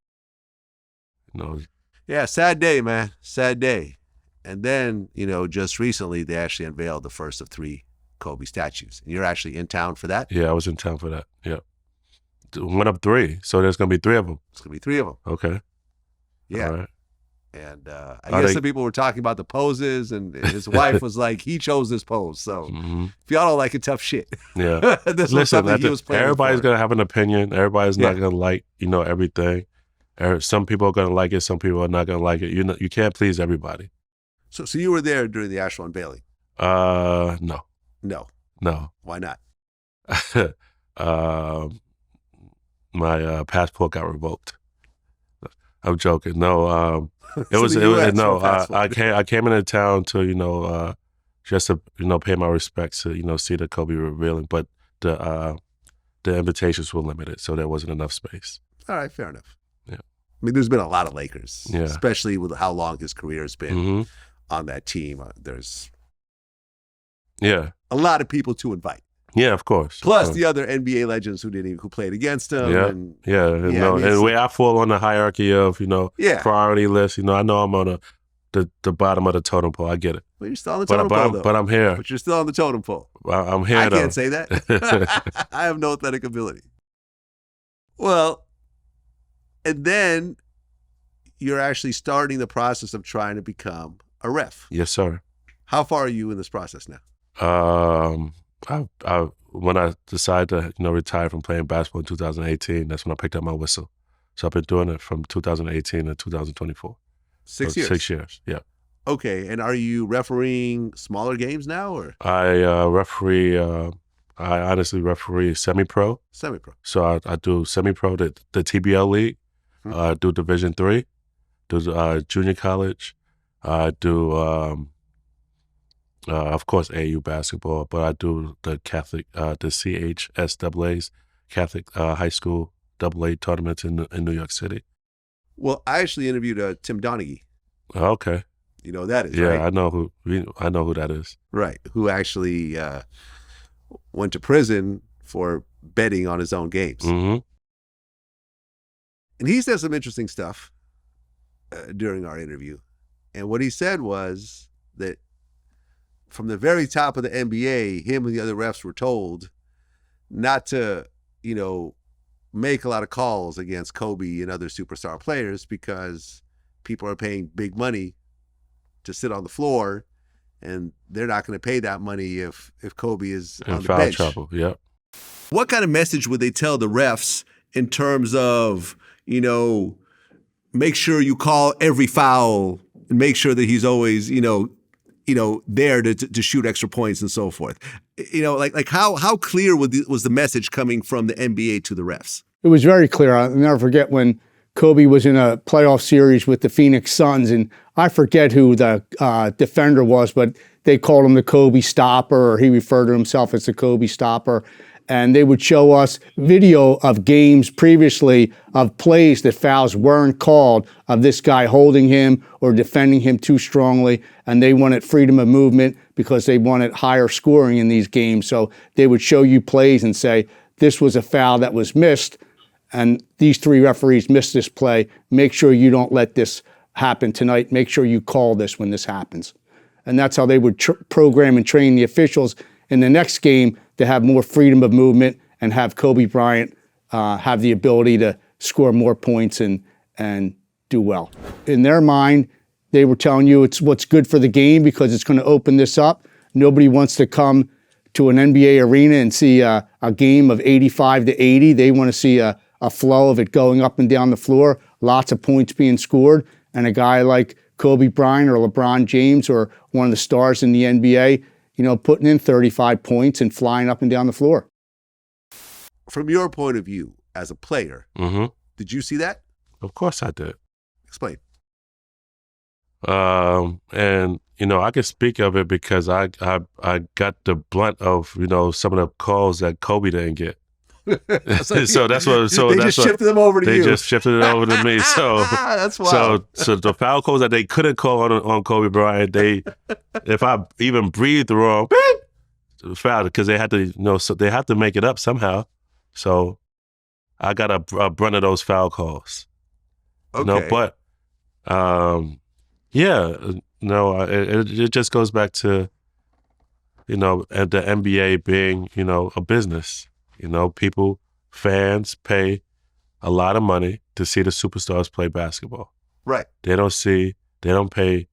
Yeah, sad day, man. Sad day. And then, just recently they actually unveiled the first of 3 Kobe statues. And you're actually in town for that? Yeah, I was in town for that. Yeah. One of 3, so there's gonna be 3 of them. It's gonna be 3 of them. Okay. Yeah. All right. And I guess some people were talking about the poses, and his wife was like, he chose this pose. So if y'all don't like it, tough shit. Yeah. This was something he was planning everybody's for. going to have an opinion. Everybody's not going to like, everything. Some people are going to like it. Some people are not going to like it. You can't please everybody. So you were there during the actual unveiling? No. No. Why not? My passport got revoked. I'm joking. No, I came into town to just to pay my respects to see the Kobe revealing, but the invitations were limited, so there wasn't enough space. All right, fair enough. Yeah, I mean, there's been a lot of Lakers, yeah, especially with how long his career has been on that team. There's a lot of people to invite. Yeah, of course. Plus the other NBA legends who played against him. And where I fall on the hierarchy of priority list. I know I'm on the bottom of the totem pole. I get it. Well, you're still on the totem pole, though. But I'm here. But you're still on the totem pole. I'm here. I can't say that. I have no athletic ability. Well, and then you're actually starting the process of trying to become a ref. Yes, sir. How far are you in this process now? When I decided to retire from playing basketball in 2018, that's when I picked up my whistle. So I've been doing it from 2018 to 2024. 6 years. 6 years. Yeah. Okay, and are you refereeing smaller games now, or? I honestly referee semi-pro. Semi-pro. So I do semi-pro, the TBL league. I do Division III, do junior college. I do, of course, AU basketball, but I do the Catholic, the CHSAA's Catholic High School AA tournaments in New York City. Well, I actually interviewed Tim Donaghy. Okay. You know who that is, yeah, right? I know who that is. Right, who actually went to prison for betting on his own games. Mm-hmm. And he said some interesting stuff during our interview. And what he said was that from the very top of the NBA, him and the other refs were told not to, make a lot of calls against Kobe and other superstar players because people are paying big money to sit on the floor, and they're not going to pay that money if Kobe is on the bench. Foul trouble, yeah. What kind of message would they tell the refs in terms of, make sure you call every foul and make sure that he's always, there to shoot extra points and so forth? How clear was the message coming from the NBA to the refs? It was very clear. I'll never forget when Kobe was in a playoff series with the Phoenix Suns, and I forget who the defender was, but they called him the Kobe Stopper, or he referred to himself as the Kobe Stopper. And they would show us video of games previously of plays that fouls weren't called, of this guy holding him or defending him too strongly, and they wanted freedom of movement because they wanted higher scoring in these games. So they would show you plays and say, this was a foul that was missed, and these three referees missed this play. Make sure you don't let this happen tonight. Make sure you call this when this happens. And that's how they would program and train the officials in the next game to have more freedom of movement and have Kobe Bryant have the ability to score more points and do well. In their mind, they were telling you it's what's good for the game because it's going to open this up. Nobody wants to come to an NBA arena and see a game of 85-80. They want to see a flow of it going up and down the floor, lots of points being scored, and a guy like Kobe Bryant or LeBron James or one of the stars in the NBA, putting in 35 points and flying up and down the floor. From your point of view as a player, did you see that? Of course I did. Explain. And I can speak of it because I got the blunt of some of the calls that Kobe didn't get. So that's what. So they that's just shifted them over to you. They just shifted it over to me. So that's wild. So the foul calls that they couldn't call on Kobe Bryant, if I even breathed wrong, foul, because they had to so they had to make it up somehow. So I got a brunt of those foul calls. Okay. But it just goes back to the NBA being a business. People, fans pay a lot of money to see the superstars play basketball. Right. They don't see They don't pay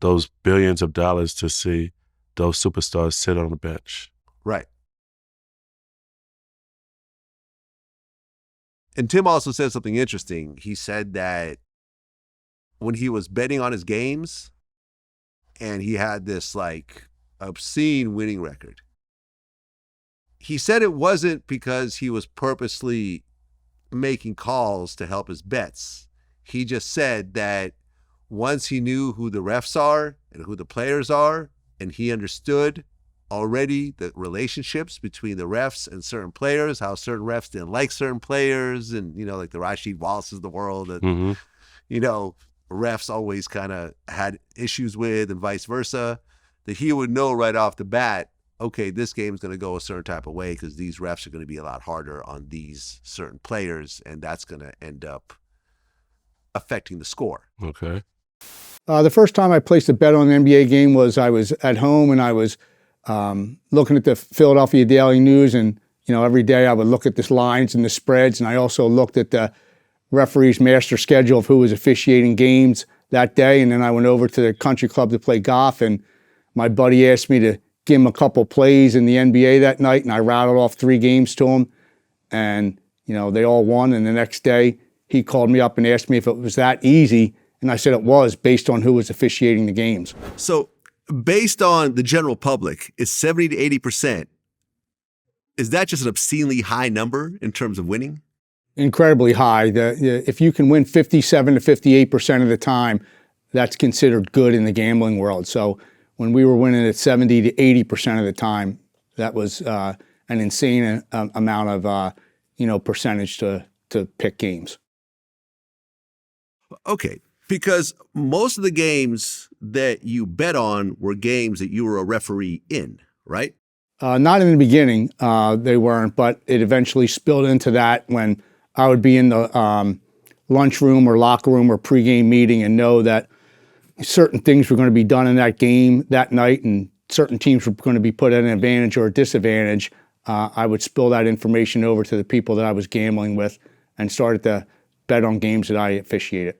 those billions of dollars to see those superstars sit on the bench. Right. And Tim also said something interesting. He said that when he was betting on his games and he had this like obscene winning record, he said it wasn't because he was purposely making calls to help his bets. He just said that once he knew who the refs are and who the players are, and he understood already the relationships between the refs and certain players, how certain refs didn't like certain players, and, you know, like the Rasheed Wallaces of the world, and, you know, refs always kind of had issues with, and vice versa, that he would know right off the bat, okay, this game's going to go a certain type of way because these refs are going to be a lot harder on these certain players, and that's going to end up affecting the score. Okay. The first time I placed a bet on an NBA game was I was at home and I was looking at the Philadelphia Daily News, and every day I would look at the lines and the spreads, and I also looked at the referee's master schedule of who was officiating games that day. And then I went over to the country club to play golf, and my buddy asked me to give him a couple plays in the NBA that night, and I rattled off 3 games to him, and they all won. And the next day he called me up and asked me if it was that easy, and I said it was, based on who was officiating the games. So based on the general public, it's 70 to 80%. Is that just an obscenely high number in terms of winning? Incredibly high. If you can win 57 to 58% of the time, that's considered good in the gambling world. So when we were winning at 70 to 80% of the time, that was an insane amount of percentage to pick games. Okay, because most of the games that you bet on were games that you were a referee in, right? Not in the beginning, they weren't, but it eventually spilled into that when I would be in the lunchroom or locker room or pregame meeting and know that certain things were going to be done in that game that night and certain teams were going to be put at an advantage or a disadvantage. I would spill that information over to the people that I was gambling with and started to bet on games that I officiated.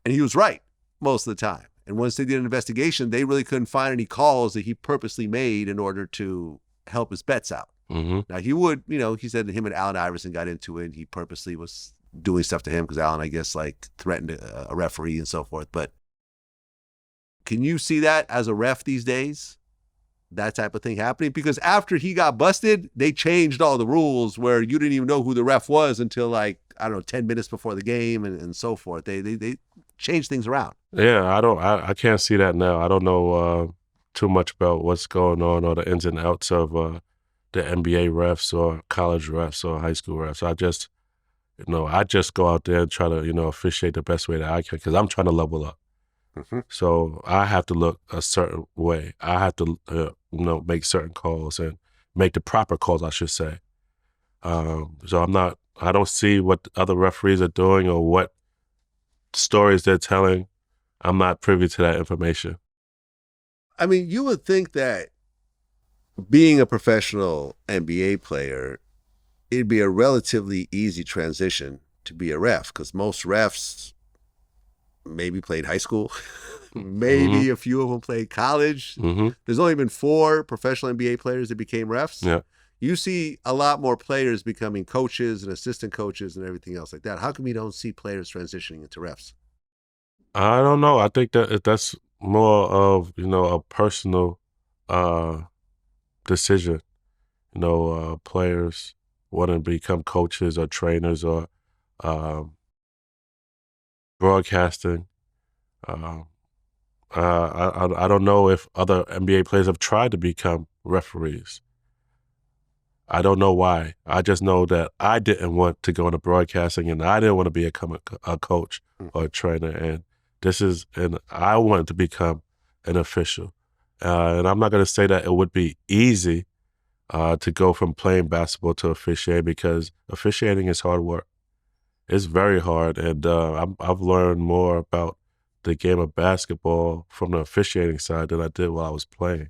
And he was right most of the time. And once they did an investigation, they really couldn't find any calls that he purposely made in order to help his bets out. Now, he would, he said that him and Allen Iverson got into it, and he purposely was doing stuff to him because Allen, I guess, threatened a referee and so forth. But can you see that as a ref these days? That type of thing happening? Because after he got busted, they changed all the rules where you didn't even know who the ref was until 10 minutes before the game and so forth. They changed things around. Yeah, I can't see that now. I don't know too much about what's going on or the ins and outs of the NBA refs or college refs or high school refs. I just go out there and try to, officiate the best way that I can because I'm trying to level up. So I have to look a certain way. I have to, make certain calls and make the proper calls, I should say. So I don't see what other referees are doing or what stories they're telling. I'm not privy to that information. I mean, you would think that being a professional NBA player, it'd be a relatively easy transition to be a ref because most refs maybe played high school, maybe a few of them played college. There's only been 4 professional NBA players that became refs. Yeah. You see a lot more players becoming coaches and assistant coaches and everything else like that. How come you don't see players transitioning into refs? I don't know. I think that's more of, a personal decision. Players want to become coaches or trainers or broadcasting. I don't know if other NBA players have tried to become referees. I don't know why. I just know that I didn't want to go into broadcasting and I didn't want to be a coach or a trainer. And I wanted to become an official. And I'm not going to say that it would be easy to go from playing basketball to officiating because officiating is hard work. It's very hard. And I've learned more about the game of basketball from the officiating side than I did while I was playing.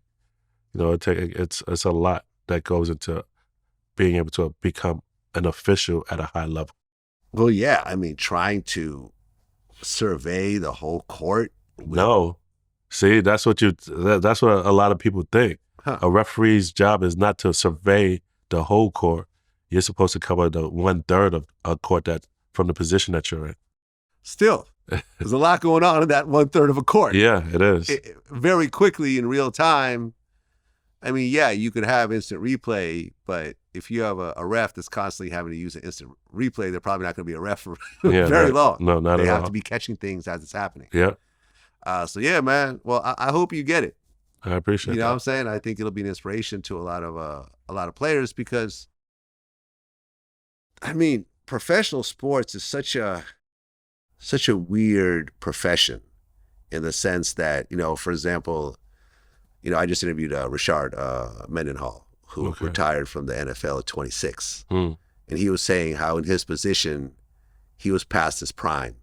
It's a lot that goes into being able to become an official at a high level. Well, yeah. I mean, trying to survey the whole court No. See, that's what that's what a lot of people think. Huh. A referee's job is not to survey the whole court. You're supposed to cover the 1/3 of a court that from the position that you're in. Still, there's a lot going on in that 1/3 of a court. Yeah, it is. Very quickly in real time. I mean, yeah, you could have instant replay, but if you have a ref that's constantly having to use an instant replay, they're probably not going to be a ref for very long. No, not they at all. have to be catching things as it's happening. Yeah, So yeah, man. Well, I hope you get it. I appreciate You know that. what I'm saying? I think it'll be an inspiration to a lot of players because, I mean, professional sports is such a weird profession in the sense that, you know, for example, you know, I just interviewed Richard Mendenhall, who retired from the NFL at 26. Hmm. And he was saying how in his position, he was past his prime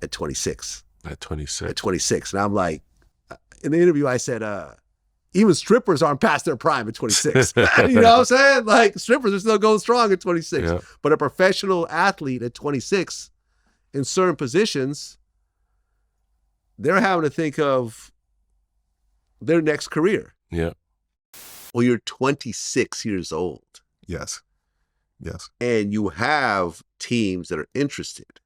at 26. At 26. At 26. And I'm like, in the interview, I said, even strippers aren't past their prime at 26. You know what I'm saying? Like, strippers are still going strong at 26. Yeah. But a professional athlete at 26, in certain positions, they're having to think of their next career. Yeah. Well, you're 26 years old. Yes. Yes. And you have teams that are interested.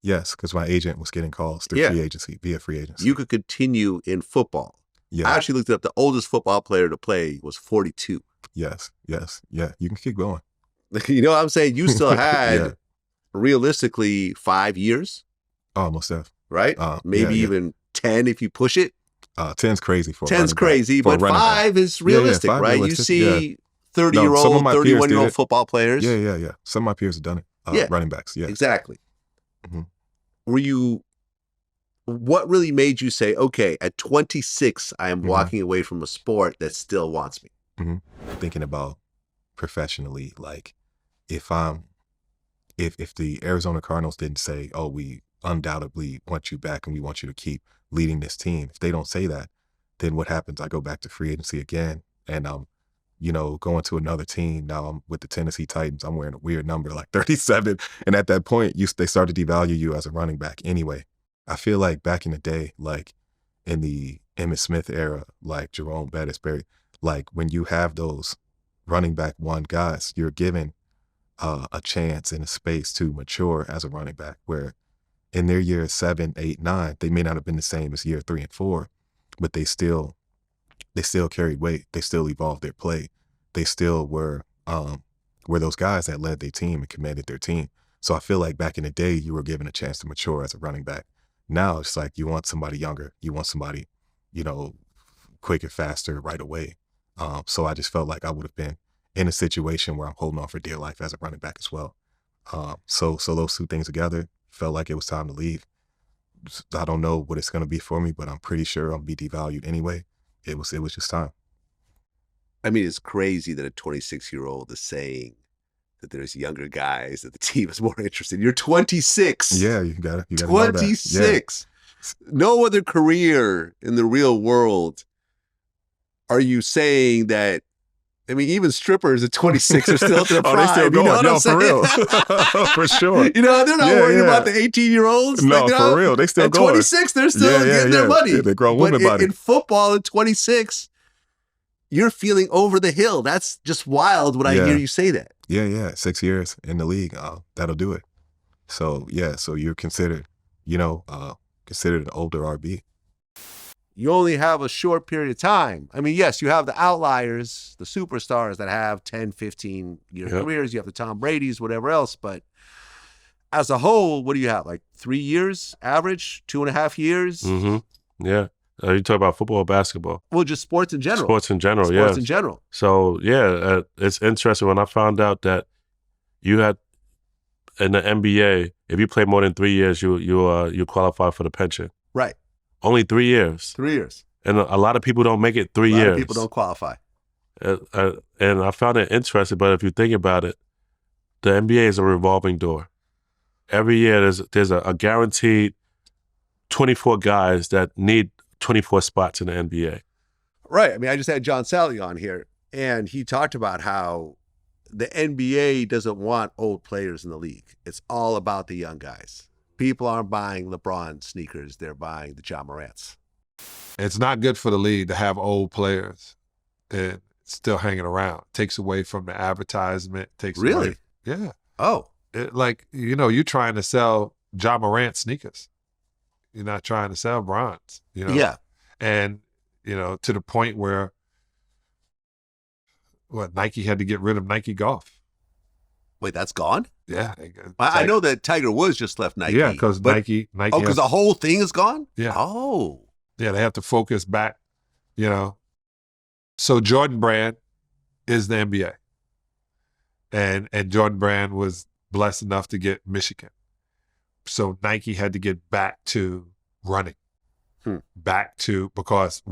Yes, because my agent was getting calls through via free agency. You could continue in football. Yeah. I actually looked it up. The oldest football player to play was 42. Yes. Yes. Yeah. You can keep going. You know what I'm saying? You still had, realistically, 5 years. Almost have. Right? Maybe even 10 if you push it. 10's crazy for 10's crazy, but 5 is realistic, right? Realistic. You see 30-year-old, 31-year-old football players. Yeah. Some of my peers have done it. Running backs. Yeah. Exactly. Mm-hmm. What really made you say, okay, at 26, I am walking away from a sport that still wants me? Thinking about professionally, like if the Arizona Cardinals didn't say, oh, we undoubtedly want you back and we want you to keep leading this team. If they don't say that, then what happens? I go back to free agency again and I'm, going to another team. Now I'm with the Tennessee Titans. I'm wearing a weird number, like 37. And at that point, they start to devalue you as a running back anyway. I feel like back in the day, like in the Emmitt Smith era, like Jerome Bettis, like when you have those running back one guys, you're given a chance and a space to mature as a running back, where in their years 7, 8, 9, they may not have been the same as year 3 and 4, but they still carried weight. They still evolved their play. They still were those guys that led their team and commanded their team. So I feel like back in the day, you were given a chance to mature as a running back. Now it's like you want somebody younger. You want somebody, quicker, faster, right away. So I just felt like I would have been in a situation where I'm holding on for dear life as a running back as well. So those two things together felt like it was time to leave. I don't know what it's going to be for me, but I'm pretty sure I'll be devalued anyway. It was just time. I mean, it's crazy that a 26-year-old is saying that there's younger guys that the team is more interested in. You're 26. Yeah, you got it. 26. Yeah. No other career in the real world are you saying that. I mean, even strippers at 26 are still at their prime. They still going. You know what I'm for real. For sure. They're not worried about the 18-year-olds. No, for real. They still at going. At 26, they're still getting their money. Yeah, they're grown women body. In football at 26, you're feeling over the hill. That's just wild when I hear you say that. Yeah. 6 years in the league, that'll do it. So, so you're considered, considered an older RB. You only have a short period of time. I mean, yes, you have the outliers, the superstars that have 10, 15-year careers. You have the Tom Brady's, whatever else. But as a whole, what do you have? Like 3 years average, 2.5 years? Mm-hmm. Yeah. You talk about football or basketball? Well, just sports in general. Sports in general, Sports in general. So, it's interesting when I found out that you had, in the NBA, if you play more than 3 years, you qualify for the pension. Right. Only 3 years. 3 years. And a lot of people don't make it 3 years. A lot of people don't qualify. And I found it interesting, but if you think about it, the NBA is a revolving door. Every year there's a guaranteed 24 guys that need 24 spots in the NBA. Right. I mean, I just had John Sally on here, and he talked about how the NBA doesn't want old players in the league. It's all about the young guys. people aren't buying LeBron sneakers; they're buying the Ja Morants. It's not good for the league to have old players and still hanging around. Takes away from the advertisement. Takes Really? away. Yeah. Oh, You're trying to sell Ja Morant sneakers. You're not trying to sell bronze. yeah. And to the point where Nike had to get rid of Nike Golf. Wait, that's gone? Yeah. I know that Tiger Woods just left Nike. Yeah, because Nike. Oh, because the whole thing is gone? Yeah. Oh. Yeah, they have to focus back, So Jordan Brand is the NBA. And Jordan Brand was blessed enough to get Michigan. So Nike had to get back to running. Because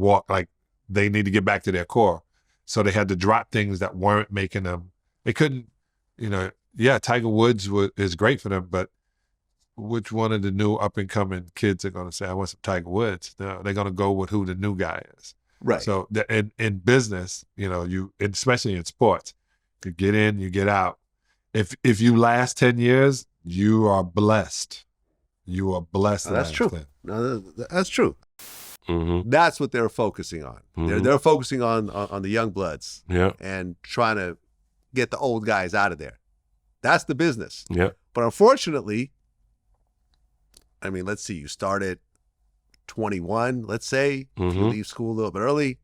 they need to get back to their core. So they had to drop things that weren't making them. They couldn't, Tiger Woods is great for them, but which one of the new up-and-coming kids are going to say, I want some Tiger Woods? No, they're going to go with who the new guy is. Right. So in business, especially in sports, you get in, you get out. If you last 10 years, you are blessed. You are blessed. Oh, that's true. No, that's true. Mm-hmm. That's what they're focusing on. Mm-hmm. They're focusing on the young bloods. Yeah. And trying to get the old guys out of there. That's the business. Yeah. But unfortunately, I mean, let's see, you start at 21, let's say, if you leave school a little bit early.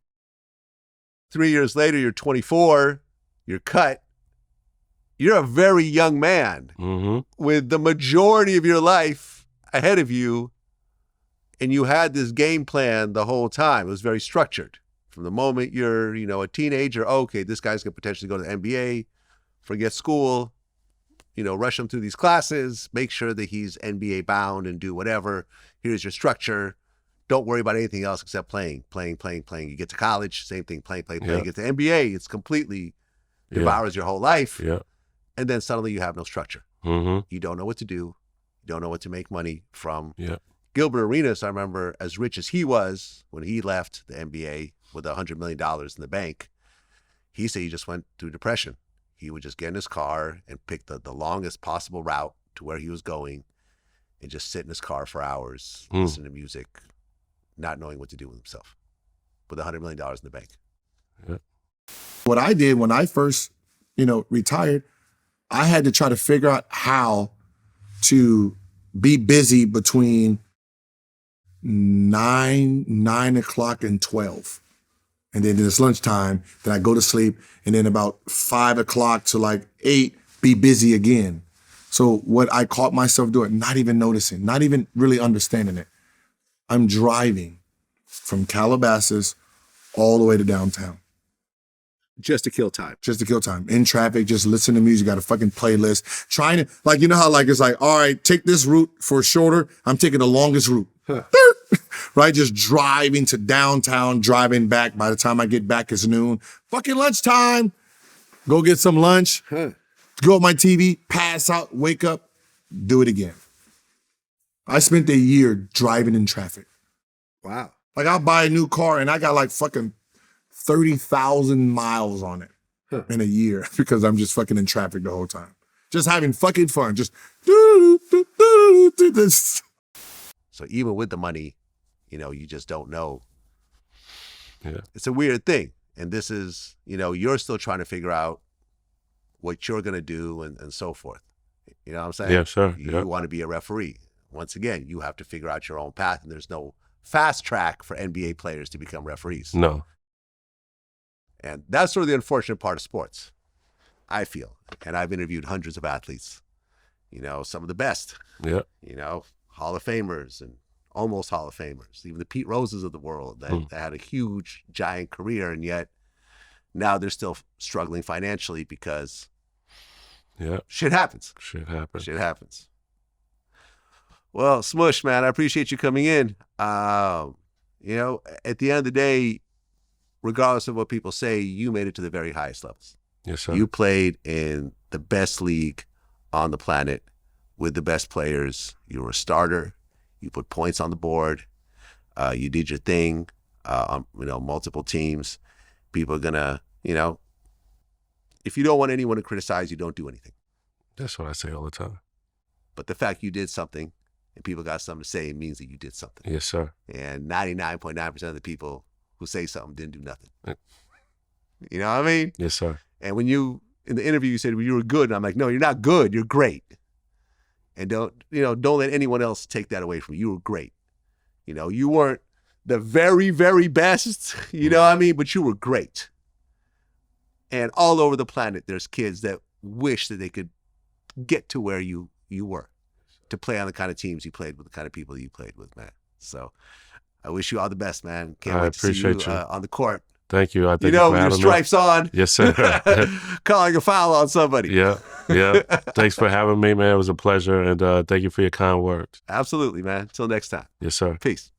3 years later, you're 24, you're cut. You're a very young man with the majority of your life ahead of you, and you had this game plan the whole time. It was very structured. From the moment you're, a teenager, okay, this guy's going to potentially go to the NBA, forget school, rush him through these classes, make sure that he's NBA bound and do whatever. Here's your structure. Don't worry about anything else except playing. You get to college, same thing, playing. Yeah. You get to NBA, it's completely devours your whole life. Yeah. And then suddenly you have no structure. Mm-hmm. You don't know what to do. You don't know what to make money from. Yeah. Gilbert Arenas, I remember, as rich as he was when he left the NBA with $100 million in the bank, he said he just went through depression. He would just get in his car and pick the longest possible route to where he was going and just sit in his car for hours, listen to music, not knowing what to do with himself with $100 million in the bank. Yeah. What I did when I first, retired, I had to try to figure out how to be busy between 9 o'clock and 12. And then it's lunchtime, then I go to sleep, and then about 5 o'clock to 8, be busy again. So what I caught myself doing, not even noticing, not even really understanding it. I'm driving from Calabasas all the way to downtown. Just to kill time. Just to kill time. In traffic, just listen to music, got a fucking playlist. Trying to, how it's all right, take this route for shorter, I'm taking the longest route. Right? Just driving to downtown, driving back. By the time I get back, it's noon. Fucking lunchtime. Go get some lunch. Go on my TV, pass out, wake up, do it again. I spent a year driving in traffic. Wow. I'll buy a new car and I got fucking 30,000 miles on it in a year because I'm just fucking in traffic the whole time. Just having fucking fun. Just do this. So even with the money, you just don't know. Yeah. It's a weird thing. And this is, you're still trying to figure out what you're going to do and so forth. You know what I'm saying? Yeah, sure. You want to be a referee. Once again, you have to figure out your own path, and there's no fast track for NBA players to become referees. No. And that's sort of the unfortunate part of sports, I feel. And I've interviewed hundreds of athletes, some of the best, Yeah. Hall of Famers and almost Hall of Famers, even the Pete Roses of the world that had a huge, giant career, and yet now they're still struggling financially because shit happens. Shit happens. Shit happens. Well, Smush, man, I appreciate you coming in. At the end of the day, regardless of what people say, you made it to the very highest levels. Yes, sir. You played in the best league on the planet with the best players. You were a starter. You put points on the board. You did your thing on multiple teams. People are gonna, if you don't want anyone to criticize you, don't do anything. That's what I say all the time. But the fact you did something and people got something to say, it means that you did something. Yes, sir. And 99.9% of the people who say something didn't do nothing. Right. You know what I mean? Yes, sir. And when you, in the interview, you said, well, you were good. And I'm like, no, you're not good. You're great. And don't let anyone else take that away from you. You were great. You know, you weren't the very, very best, you know what I mean? But you were great. And all over the planet, there's kids that wish that they could get to where you were, to play on the kind of teams you played with, the kind of people you played with, man. So I wish you all the best, man. Can't wait to see you, on the court. Thank you. I think with your stripes on. Yes, sir. Calling a foul on somebody. Yeah. Thanks for having me, man. It was a pleasure. And thank you for your kind words. Absolutely, man. Till next time. Yes, sir. Peace.